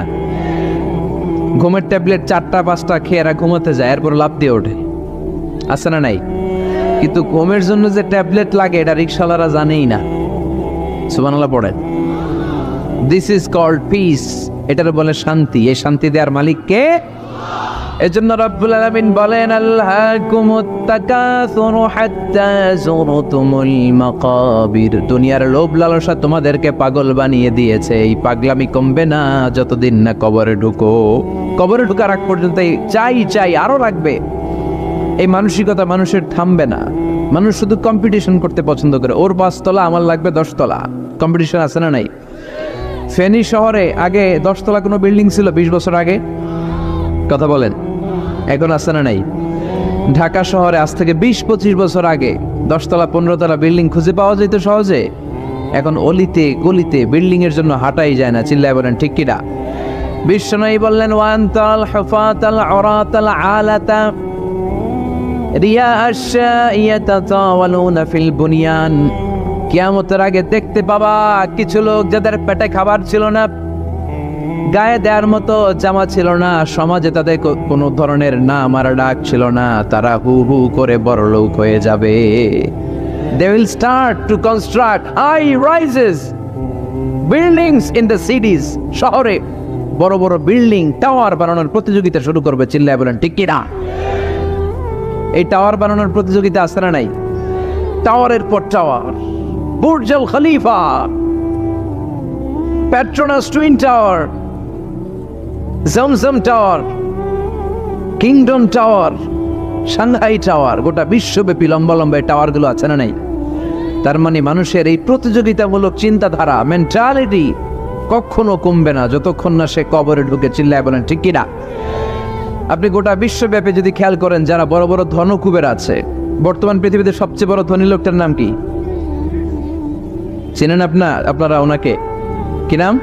ঘুমের ট্যাবলেট 4টা 5টা খেয়ে এরা ঘুমাতে যায়, এরপর লাফ দিয়ে ওঠে, আছে না নাই? কিন্তু ঘুমের জন্য যে ট্যাবলেট লাগে এটা রিক্সাওয়ালারা জানেই না। সুবহানাল্লাহ পড়েন। দিস ইজ কল্ড পিস, এটার বলে শান্তি। এই শান্তি দেওয়ার মালিক কে? এজন্য রব্বুল আলামিন বলেন আল্লাহকুমুত তাকাসুরু হাত্তা যুরতুমুল মাকাবির। দুনিয়ার লোভ লালসা তোমাদেরকে পাগল বানিয়ে দিয়েছে। এই পাগলামি কমবে না যতদিন না কবরে ঢুকো। কবরে ঢোকার আগ পর্যন্ত চাই চাই আরো রাখবে, এই মানসিকতা মানুষের থামবে না। মানুষ শুধু কম্পিটিশন করতে পছন্দ করে, ওর 5 তলা আমার লাগবে 10 তলা। কম্পিটিশন আছে না নাই? ফেনী শহরে আগে 10 তলা কোনো বিল্ডিং ছিল 20 বছর আগে? কথা বলেন, এখন আছে না নাই? ঢাকা শহরে আজ থেকে 20-25 বছর আগে 10 তলা 15 তলা বিল্ডিং খুঁজে পাওয়া যেত সহজে। এখন অলিতে গলিতে বিল্ডিং এর জন্য হাঁটাই যায় না। চিল্লায় বলেন ঠিক কিনা? বিশ্বনবী বললেন ওয়ান্তাল হুফাতাল উরাতাল আলাতা রিয়া আশ-শাইয়াতাতাওয়ালুনা ফিল বুনিয়ান। কিয়ামতের আগে দেখতে পাবা কিছু লোক যাদের পেটে খাবার ছিল না, গায়ে দেওয়ার মতো জামা ছিল না, সমাজে তাদের কোনো ধরনের নাম আর ডাক ছিল না, তারা হু হু করে বড়লোক হয়ে যাবে। They will start to construct high rises buildings in the cities. শহরে বড় বড় বিল্ডিং, টাওয়ার বানানোর প্রতিযোগিতা শুরু করবে। চিল্লায় বলেন ঠিক কি না? এই টাওয়ার বানানোর প্রতিযোগিতা আছে না নাই? টাওয়ারের পর tower, Burj Al Khalifa, Petronas twin tower, Zamzam tower, kingdom tower, Shanghai tower, গোটা বিশ্বব্যাপী লম্বা লম্বা টাওয়ার গুলো আছে না নাই? তার মানে মানুষের এই প্রতিযোগিতামূলক চিন্তাধারা, মেন্টালিটি কখনো কমবে না যতক্ষণ না সে কবরে ঢুকে। চিল্লায় বলেন ঠিক কিনা? আপনি গোটা বিশ্বব্যাপী যদি খেয়াল করেন, যারা বড় বড় ধনকুবের আছে, বর্তমান পৃথিবীতে সবচেয়ে বড় ধনী লোকটার নাম কি চিনেন আপনারা ওনাকে? কি নাম?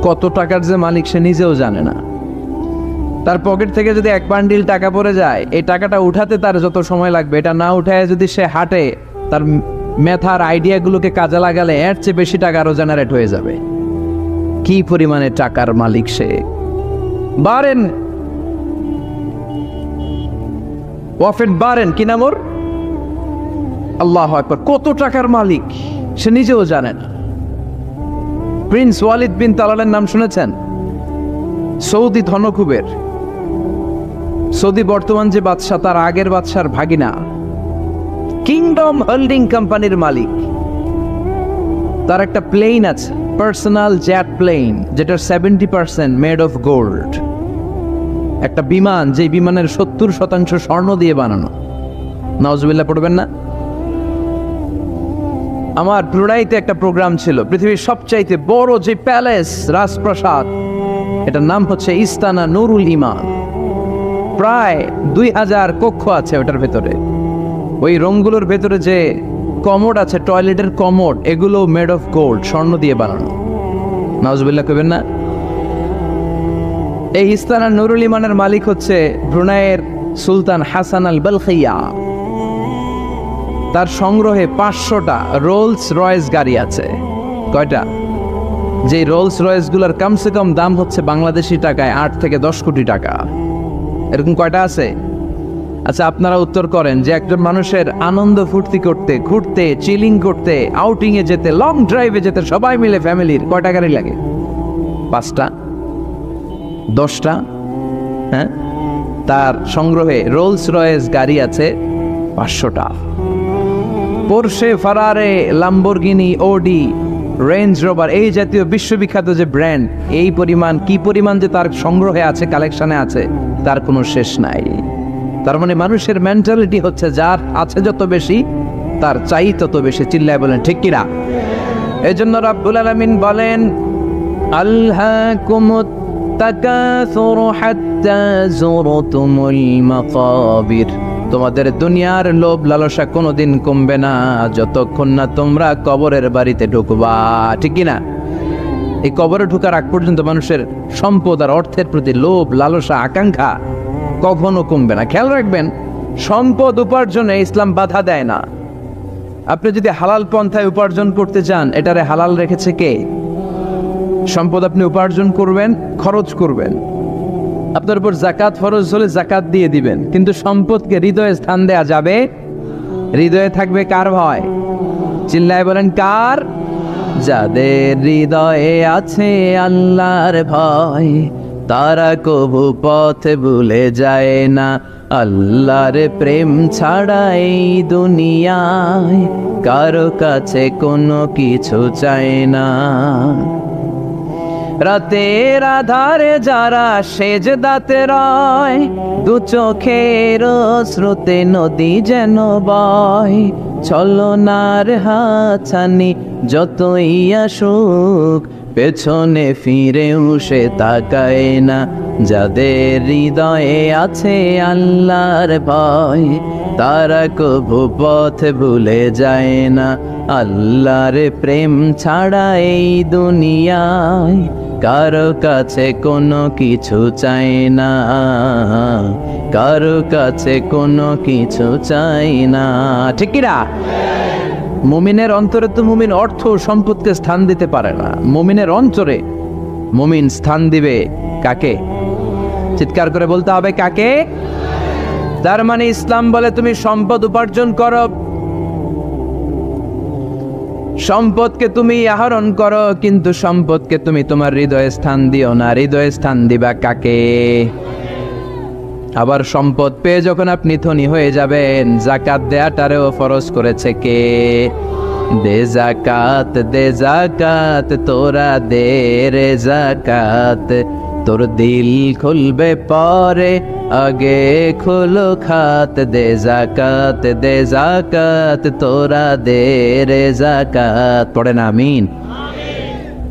কত টাকার যে মালিক সে নিজেও জানে না। তার পকেট থেকে যদি এক বান্ডিল টাকা পড়ে যায়, এই টাকাটা উঠাতে তার যত সময় লাগবে, এটা না উঠায় যদি সে হাঁটে, তার মেথার আইডিয়াগুলোকে কাজে লাগালে এর চেয়ে বেশি টাকা আরো জেনারেট হয়ে যাবে। কি পরিমাণে টাকার মালিক সে! বারেন ওয়াফেদ বারেন, কি নাম ওর? আল্লাহু আকবার। কত টাকার মালিক সে নিজেও জানে না। প্রিন্স ওয়ালিদ বিন তালালের নাম শুনেছেন? সৌদি ধনকুবের, সৌদি বর্তমান যে বাদশাহ তার আগের বাদশার ভাগিনা, কিংডম হোল্ডিং কোম্পানির মালিক। তার একটা প্লেন আছে, পার্সোনাল জেট প্লেন, যেটার 70% মেড অফ গোল্ড। একটা বিমান, যে বিমানের 70% স্বর্ণ দিয়ে বানানো। নাউজুবিল্লাহ পড়বেন না? আমার ব্রুনাইতে একটা প্রোগ্রাম ছিল, পৃথিবীর সবচাইতে বড় যে প্যালেস, রাজপ্রাসাদ, এটার নাম হচ্ছে ইস্তানা নুরুল ইমান। প্রায় 2000 কক্ষ আছে ওটার ভেতরে। ওই রুমগুলোর ভেতরে যে কমোড আছে, টয়লেটের কমোড, এগুলো মেড অফ গোল্ড, স্বর্ণ দিয়ে বানানো। নাউজুবিল্লাহ কইবেন না? এই ইস্তানা নুরুল ইমানের মালিক হচ্ছে ব্রুনাইয়ের সুলতান হাসান আল বালখিয়া। তার সংগ্রহে 500টা রোলস রয়েস গাড়ি আছে। কয়টা? যে রোলস রয়েস গুলার কমসে কম দাম হচ্ছে বাংলাদেশি টাকায় 8 থেকে 10 কোটি টাকা। এরকম কয়টা আছে? আচ্ছা, আপনারা উত্তর করেন যে একজন মানুষের আনন্দ ফুর্তি করতে, ঘুরতে, চিলিং করতে, আউটিং এ যেতে, লং ড্রাইভে যেতে সবাই মিলে ফ্যামিলির কয়টা গাড়ি লাগে? 5টা? 10টা? হ্যাঁ, তার সংগ্রহে রোলস রয়েস গাড়ি আছে 500টা। পোরশে, ফারারে, লাম্বরগিনি, ওডি, রেঞ্জ রোভার, এই জাতীয় বিশ্ববিখ্যাত যে ব্র্যান্ড, এই পরিমাণ, কি পরিমাণ যে তার সংগ্রহে আছে, কালেকশনে আছে, তার কোনো শেষ নাই। তার মানে মানুষের মেন্টালিটি হচ্ছে যার আছে যত বেশি তার চাই তত বেশি। চিল্লায় বলেন ঠিক কিনা? এই জন্য রাব্বুল আলামিন বলেন, আলহাকুমুত তাকাসুরু হাত্তা যুরতুমুল মাকাবির। তোমাদের দুনিয়ার লোভ লালসা কোনোদিন কমবে না যতক্ষণ না তোমরা কবরের বাড়িতে ঢুকবা। ঠিক কিনা? এই কবরে ঢুকার আগ পর্যন্ত মানুষের সম্পদ আর অর্থের প্রতি লোভ লালসা আকাঙ্ক্ষা কখনো কমবে না। খেয়াল রাখবেন, সম্পদ উপার্জনে ইসলাম বাধা দেয় না। আপনি যদি হালাল পন্থায় উপার্জন করতে চান, এটারে হালাল রেখেছে কে? সম্পদ আপনি উপার্জন করবেন, খরচ করবেন, আপনার উপর জাকাত ফরজ হলে জাকাত দিয়ে দিবেন, কিন্তু সম্পদকে হৃদয়ে স্থান দেয়া যাবে? হৃদয়ে থাকবে কার ভয়? চিল্লায় বলেন কার? যাদের হৃদয়ে আছে আল্লাহর ভয়, তারা কবু পথ ভুলে যায় না। আল্লাহর প্রেম ছাড়া এই দুনিয়ায় কারো কাছে কোনো কিছু চায় না। রাতের আধারে যারা সেজদাতে রয়, দু চোখের স্রোতে নদী যেন বয়। ছলনার হাতছানি যতই আসুক, পেছনে ফিরেও সে তাকায় না। যাদের হৃদয়ে আছে আল্লাহর ভয়, তারা কবু পথ ভুলে যায় না। আল্লাহর প্রেম ছাড়া এই দুনিয়ায় কারো কাছে কোনো কিছু চাই না, কারো কাছে কোনো কিছু চাই না। ঠিক কিনা? মুমিনের অন্তরে তো মুমিন অর্থ সম্পদকে স্থান দিতে পারে না। মুমিনের অন্তরে মুমিন স্থান দিবে কাকে? চিৎকার করে বলতে হবে কাকে? তার মানে ইসলাম বলে তুমি সম্পদ উপার্জন করো, সম্পদকে তুমি আহরণ করো, কিন্তু সম্পদকে তুমি তোমার হৃদয়ে স্থান দিও না। হৃদয়ে স্থান দিবা কাকে? আবার সম্পদ পেয়ে যখন আপনি ধনী হয়ে যাবেন, জাকাত দেয়াটারেও ফরজ করেছে কে? দে জাকাত, দে জাকাত, তোরা দে রে জাকাত। তোর দিল খুলবে পরে, আগে খুলো খাত। দে জাকাত, দে জাকাত, তোরা দে রে জাকাত। পড়ে না আমিন?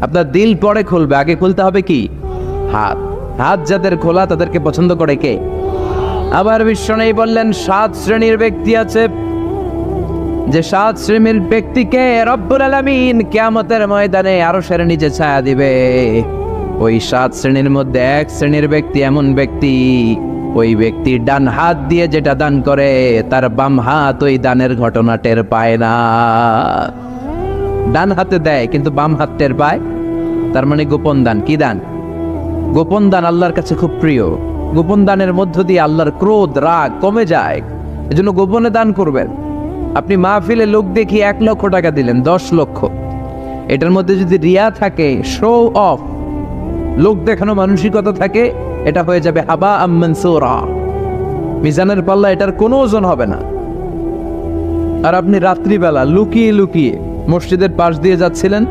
আপনার দিল পরে খুলবে, আগে খুলতে হবে কি? হাত। হাত যাদের খোলা তাদেরকে পছন্দ করে কে? আবার বিশ্বনবী বললেন 7 শ্রেণীর ব্যক্তি আছে, যে 7 শ্রেণীর ব্যক্তিকে রব্বুল আলামিন কিয়ামতের ময়দানে আরশের নিচে ছায়া দিবে। ওই 7 শ্রেণীর মধ্যে এক শ্রেণীর ব্যক্তি এমন ব্যক্তি, ওই ব্যক্তি ডান হাত দিয়ে যেটা দান করে তার বাম হাত ওই দানের ঘটনা টের পায় না। ডান হাতে দেয় কিন্তু বাম হাত টের পায়, তার মানে গোপন দান। কি দান? গোপন দান আল্লাহর কাছে খুব প্রিয়। গোপন দানের মধ্য দিয়ে আল্লাহর ক্রোধ রাগ কমে যায়। এজন্য গোপনে দান করবেন। আপনি মাহফিলে লোক দেখি 1 লক্ষ টাকা দিলেন, 10 লক্ষ, এটার মধ্যে যদি রিয়া থাকে, শো অফ, লোক দেখানো মানসিকতা থাকে, এটা হয়ে যাবে হাবা মানসুরা, মিজানের পাল্লা এটার কোনো ওজন হবে না। আর আপনি রাত্রিবেলা লুকিয়ে লুকিয়ে মসজিদের পাশ দিয়ে যাচ্ছিলেন,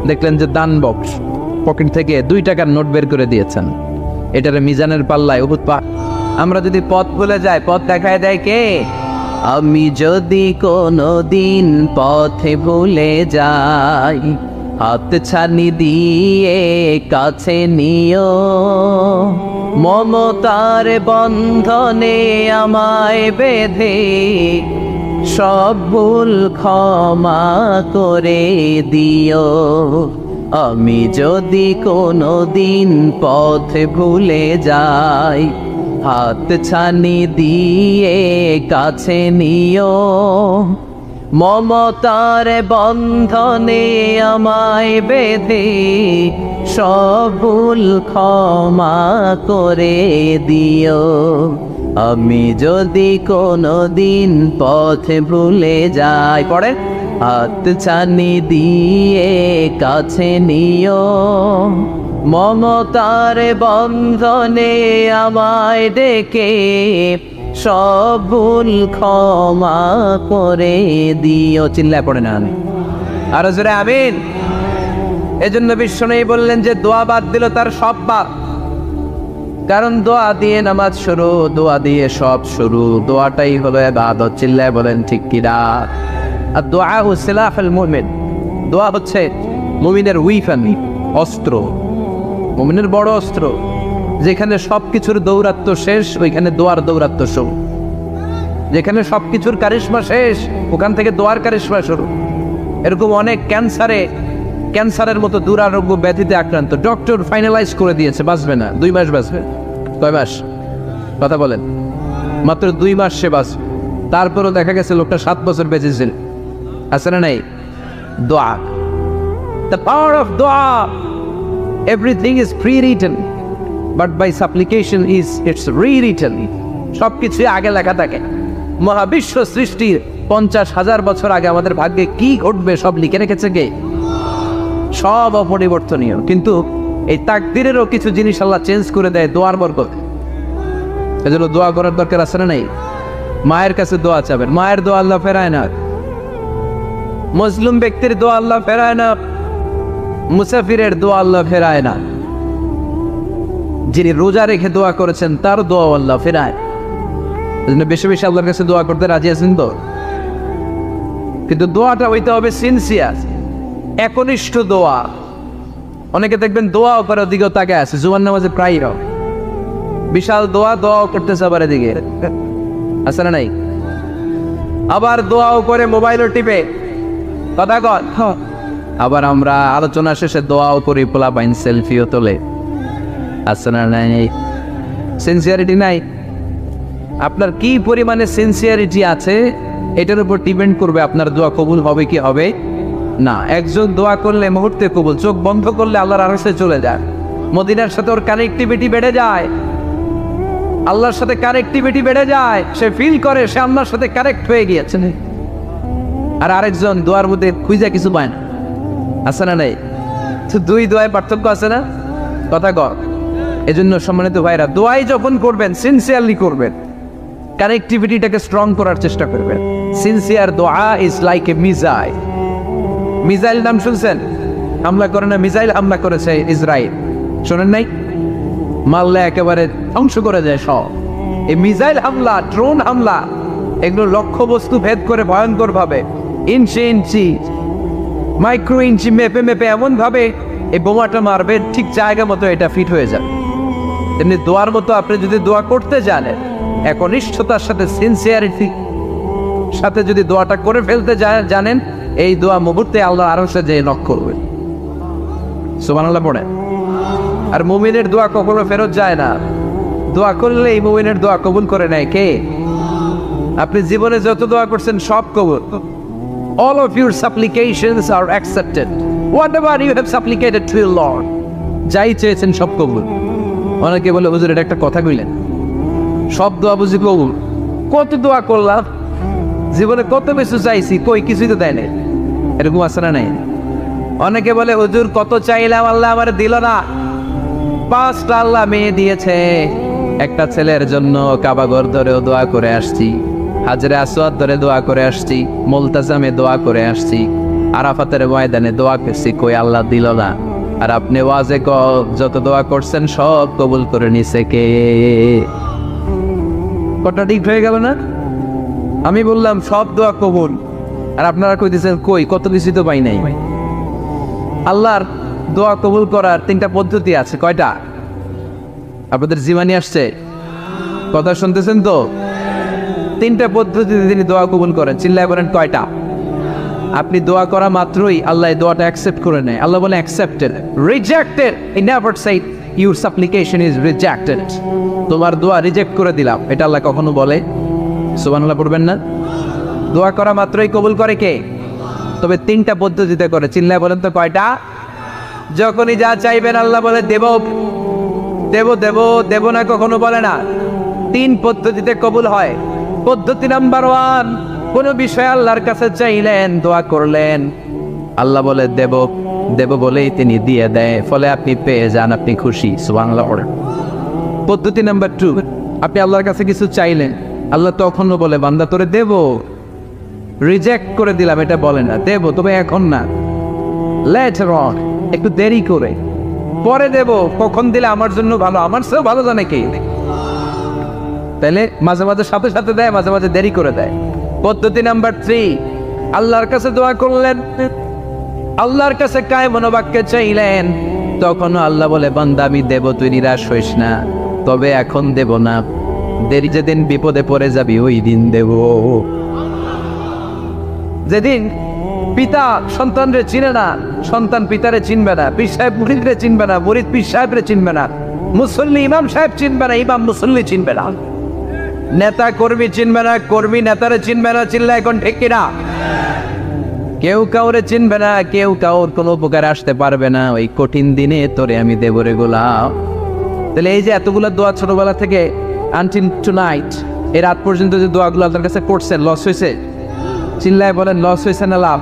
দেখলেন যে দান বক্স, পকেট থেকে 2 টাকার নোট বের করে দিয়েছেন, এটারে মিজানের পাল্লায় উহুদ পা। আমরা যদি পথ ভুলে যাই, পথ দেখায় দেয় কে? আমি যদি কোনো দিন পথে ভুলে যাই, হাত ছানি দিয়ে কাছে নিও, মমতার বন্ধনে আমায় বেঁধে সব ভুল ক্ষমা করে দিও। আমি যদি কোনো দিন পথে ভুলে যাই, হাত ছানি দিয়ে কাছে নিও, মমতার বন্ধনে আমায় বেঁধে সব ভুল ক্ষমা করে দিও। আমি যদি কোনো দিন পথে ভুলে যাই, পড়ে, হাত ছানি দিয়ে কাছে নিও, মমতার বন্ধনে আমায় ডেকে সব ভুল ক্ষমা করে দিও। চিল্লায় পড়ে না আমি আর জোরে আমিন। এজন্য বিশ্বনবী বললেন যে দোয়া বাদ দিল তার সব বাদ। কারণ দোয়া দিয়ে নামাজ শুরু, দোয়া দিয়ে সব শুরু, দোয়াটাই হলো ইবাদত। চিল্লায় বলেন ঠিক কিনা? আর দোয়া সিলাহুল মুমিন, দোয়া হচ্ছে মুমিনের উইফান, অস্ত্র, মুমিনের বড় অস্ত্র। যেখানে সবকিছুর দৌরাত্ম্য শেষ, ওইখানে দোয়ার দৌরাত্ম্য শুরু। যেখানে সবকিছুর কারিশমা শেষ, ওখান থেকে দোয়ার কারিশমা শুরু। এরকম অনেক ক্যান্সারের মতো দুরারোগ্য ব্যাধিতে আক্রান্ত, ডক্টর ফাইনালাইজ করে দিয়েছে বাঁচবে না, 2 মাস বাঁচবে। কয় মাস? কথা বলেন। মাত্র 2 মাস সে বাঁচবে। তারপরও দেখা গেছে লোকটা 7 বছর বেঁচেছিল। আছে না নাই? দোয়া, the power of দোয়া। Everything is pre-written, but by supplication it's rewritten. সবকিছু আগে লেখা থাকে। মহাবিশ্ব সৃষ্টির 50,000 বছর আগে আমাদের ভাগ্যে কি ঘটবে সব লিখে রেখেছে কে? সব অপরিবর্তনীয়। কিন্তু এই তাকদিরেরও কিছু জিনিস আল্লাহ চেঞ্জ করে দেয় দোয়ার বরকত। এজন্য দোয়া করার দরকার আছে না নাই? মায়ের কাছে দোয়া চাবেন, মায়ের দোয়া আল্লাহ ফেরায় না। মুসলিম ব্যক্তির দোয়া আল্লাহ ফেরায় না, মুসাফিরের দোয়া আল্লাহ ফেরায় না। যিনি রোজা রেখে দোয়া করেছেন তার দোয়া আল্লাহ ফেরায়। এজন্য বেশি বেশি আল্লাহর কাছে দোয়া করতে রাজি আছেন তো? কিন্তু দোয়াটা হইতে হবে সিনসিয়ার, একনিষ্ঠ দোয়া। অনেকে দেখবেন দোয়া করে ওদিকেও তাকে আছে, জুমার নামাজে প্রায় হোক বিশাল দোয়াও করতেছে, আবার এদিকে আছে না নাই? আবার দোয়াও করে মোবাইলও টিপে, কথা কর। আবার আমরা আলোচনা শেষে দোয়াও করি, পোলা পাইন সেলফিও তোলে, আছে না নাই? সিনসিয়ারিটি নাই। আপনার কি পরিমাণে সিনসিয়ারিটি আছে এটার উপর ডিপেন্ড করবে আপনার দোয়া কবুল হবে কি হবে না। একজন দোয়া করলে মুহূর্তে কবুল, চোখ বন্ধ করলে আল্লাহর আরশে চলে যায়, মদিনার সাথে ওর কানেক্টিভিটি বেড়ে যায়, আল্লাহর সাথে কানেক্টিভিটি বেড়ে যায়, সে ফিল করে সে আল্লাহর সাথে কানেক্ট হয়ে গিয়েছে। আর আরেকজন দোয়ার মধ্যে খুঁজে কিছু পায় না, আছে না নাই? তো 2 দোয়ায় পার্থক্য আছে না? কথা কর। এজন্য সম্মানিত ভাইরা, দোয়াই যখন করবেন সিনসিয়ারলি করবেন, কানেক্টিভিটিটাকে স্ট্রং করার চেষ্টা করবেন। সিনসিয়ার দোয়া is like a missile. Missile নাম শুনছেন? হামলা করে না, মিসাইল হামলা করেছে ইসরায়েল, শোনেন নাই? মারলে একেবারে ধ্বংস করে যায় সব। এই মিসাইল হামলা, ড্রোন হামলা, এগুলো লক্ষ্য বস্তু ভেদ করে ভয়ঙ্কর ভাবে, ইঞ্চি ইঞ্চি, মাইক্রো ইঞ্চি মেপে মেপে এমন ভাবে এই বোমাটা মারবে, ঠিক জায়গা মতো এটা ফিট হয়ে যাবে। তেমনি দোয়ার মতো আপনি যদি দোয়া করতে জানেন, একনিষ্ঠতার সাথে সিনসিয়ারিটি সাথে যদি দোয়াটা করে ফেলতে জানেন, এই দোয়া মুহূর্তে আল্লাহ আরশে যেয়ে নক করবে। সুবহানাল্লাহ পড়ে। আর মুমিনের দোয়া কখনো ফেরত যায় না। দোয়া করলে এই মুমিনের দোয়া কবুল করে নেয় কে? আপনি জীবনে যত দোয়া করছেন সব কবুল। All of your supplications are accepted. Whatever you have supplicated to your Lord, যাই চেয়েছেন সব কবুল। অনেকে বলে হুজুর এটা একটা কথা কইলেন, সব দোয়া বুঝি কবুল? কত দোয়া করলাম, জীবনে কত কিছু চাইছি, কই কিছুই তো দেয় নাই। এরকম আছে না নাই? অনেকে বলে হুজুর কত চাইলাম আল্লাহ আমার দিল না। 5টা আল্লাহ মেয়ে দিয়েছে, একটা ছেলের জন্য কাবাঘর ধরেও দোয়া করে আসছি, হাজরে আসওয়াদ ধরে দোয়া করে আসছি, মুলতাজামে দোয়া করে আসছি, আরাফাতের ময়দানে দোয়া করছি, কই আল্লাহ দিল না। আর আপনি ওয়াজে যত দোয়া করছেন সব কবুল করে নিছে কে? কটা ঠিক হয়ে গেল না? আমি বললাম সব দোয়া কবুল, আর আপনারা কইতেছেন কই কত কিছু তো পাই নাই। আল্লাহর দোয়া কবুল করার 3টা পদ্ধতি আছে। কয়টা? আপনাদের জীবনে আসছে? কথা শুনতেছেন তো? 3টা পদ্ধতিতে তিনি দোয়া কবুল করেন। চিল্লায় বলেন কয়টা? আপনি দোয়া করা মাত্রই আল্লাহ এই দোয়াটা অ্যাকসেপ্ট করে নেয়। আল্লাহ বলে accepted, rejected he never shed your সাপ্লিকেশন is rejected. তোমার দোয়া রিজেক্ট করে দিলাম, এটা আল্লাহ কখনো বলে? সুবহানাল্লাহ পড়বেন না? দোয়া করা মাত্রই কবুল করে কে? তবে 3টা পদ্ধতিতে করে। চিল্লায় বলেন তো কয়টা? যখনই যা চাইবেন আল্লাহ বলে দেব দেব দেব দেব না, কখনো বলে না। 3 পদ্ধতিতে কবুল হয়। পদ্ধতি নাম্বার 1, কোন বিষয় আল্লাহর কাছে চাইলেন, দোয়া করলেন, আল্লাহ বলে দেব দেব বলেই তিনি দিয়ে দেয়, ফলে আপনি পেয়ে যান, আপনি খুশি। সুবহানাল্লাহ। পদ্ধতি নাম্বার 2, আপনি আল্লাহর কাছে কিছু চাইলেন, আল্লাহ তখনও বলে বান্দা তোরে দেব, রিজেক্ট করে দিলাম এটা বলে না, দেব তবে এখন না, লেটার অন, একটু দেরি করে, পরে দেব, কখন দিলে আমার জন্য ভালো, আমার চেয়েও ভালো জানে কে। তাহলে মাঝে মাঝে সাথে সাথে দেয়, মাঝে মাঝে দেরি করে দেয়। পদ্ধতি নাম্বার 3, আল্লাহর কাছে দোয়া করলেন, আল্লাহর কাছে কায় মনোবাক্যে চাইলেন, তখনও আল্লাহ বলে বান্দা আমি দেব, তুই নিরাশ হইস না, তবে এখন দেব না, দেরি যেদিন বিপদে পড়ে যাবি ওই দিন দেব। যেদিন পিতা সন্তানরে চিনে না, সন্তান পিতারে চিনবে না, পীর সাহেব মুরিদরে চিনবে না, মুরিদ পীর সাহেবরে চিনবে না, মুসল্লি ইমাম সাহেব চিনবে না, ইমাম মুসল্লি চিনবে না, নেতা কর্মী চিনবে না, কর্মী নেতারে চিনবে না। চিল্লা এখন ঠিক কিনা? কেউ কাউরে চিনবে না, কেউ কাউর কোনো উপকার আসতে পারবে না। ওই কঠিন দিনে তোরে আমি দেব রে গোলাম। তাহলে এই যে এতগুলো দোয়া ছোটবেলা থেকে আনটিল টুনাইট, এই রাত পর্যন্ত যে দোয়াগুলো আল্লাহর কাছে করছেন, লস হয়েছে? চিল্লায় বলেন লস হয়েছে না লাভ?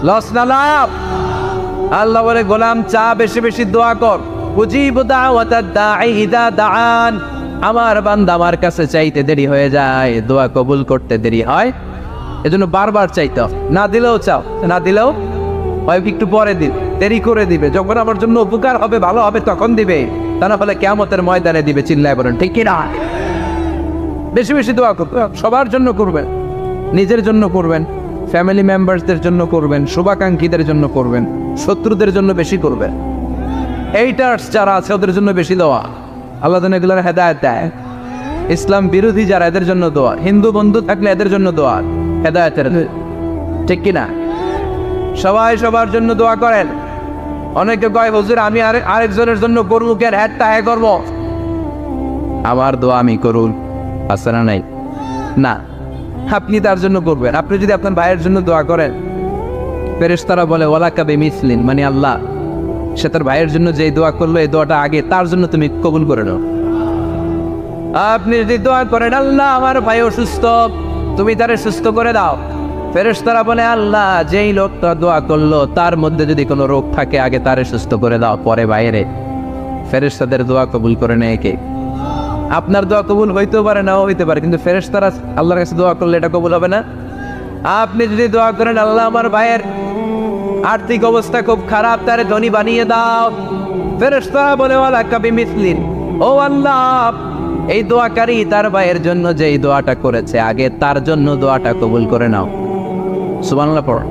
লস না লাভ? আল্লাহ বলে গোলাম চা বেশি বেশি দোয়া কর, উজিবু দাওয়াতাদ দাঈ ইযা দাআন। আমার বান্দা আমার কাছে চাইতে দেরি হয়ে যায়, দোয়া কবুল করতে দেরি হয়, এজন্য বারবার চাইতে, না দিলেও চাও, না দিলেও হয় একটু পরে দিন, দেরি করে দিবে, যখন আমার জন্য উপকার হবে ভালো হবে তখন দিবে, তা না হলে কিয়ামতের ময়দানে দিবে। চিল্লায় বলেন ঠিক কি না? বেশি বেশি দোয়া করবেন, সবার জন্য করবেন, নিজের জন্য করবেন, ফ্যামিলি মেম্বারসদের জন্য করবেন, শুভাকাঙ্ক্ষীদের জন্য করবেন, শত্রুদের জন্য বেশি করবেন, এইটার্স যারা আছে ওদের জন্য বেশি দোয়া। আল্লাহ যেন এগুলোর হেদায়েত দেয়। ইসলাম বিরোধী যারা এদের জন্য দোয়া, হিন্দু বন্ধু থাকলে এদের জন্য দোয়া, হেদায়েতের, ঠিক কিনা? সবাই সবার জন্য দোয়া করেন। অনেকে কয় হুজুর আমি আরেকজনের জন্য করবো, কেন হ্যাঁ হ্যাঁ করবো, আমার দোয়া আমি করুন, আছে না নাই? না, আপনি তার জন্য করবেন। আপনি যদি আপনার ভাইয়ের জন্য দোয়া করেন, ফেরেশতারা বলে ওয়ালাকা বিমিসলিন, মানে আল্লাহ সে তার ভাইয়ের জন্য যে দোয়া করলো এই দোয়াটা আগে তার জন্য তুমি কবুল করে নাও। আপনি যদি দোয়া করেন আল্লাহ আমার ভাই অসুস্থ, তুমি তারে সুস্থ করে দাও, ফেরেশতারা বলে আল্লাহ যেই লোকটা দোয়া করলো তার মধ্যে যদি কোনো রোগ থাকে আগে তারে সুস্থ করে দাও, পরে বাইরে। ফেরেশতাদের দোয়া কবুল করে নেয় কে? আপনার দোয়া কবুল হইতেও পারে, নাও হইতে পারে, কিন্তু ফেরেশতারা আল্লাহর কাছে দোয়া করলে এটা কবুল হবে না। আপনি যদি দোয়া করেন আল্লাহ আমার ভাইয়ের আর্থিক অবস্থা খুব খারাপ, তারে ধনী বানিয়ে দাও, ফেরেশতারা বলে ওয়ালাকা বিমিসলিন, ও আল্লাহ এই দোয়াকারী তার ভাইয়ের জন্য যেই দোয়াটা করেছে আগে তার জন্য দোয়াটা কবুল করে নাও। সুবহানাল্লাহ পড়।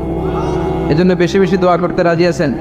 এজন্য বেশি বেশি দোয়া করতে রাজি আছেন?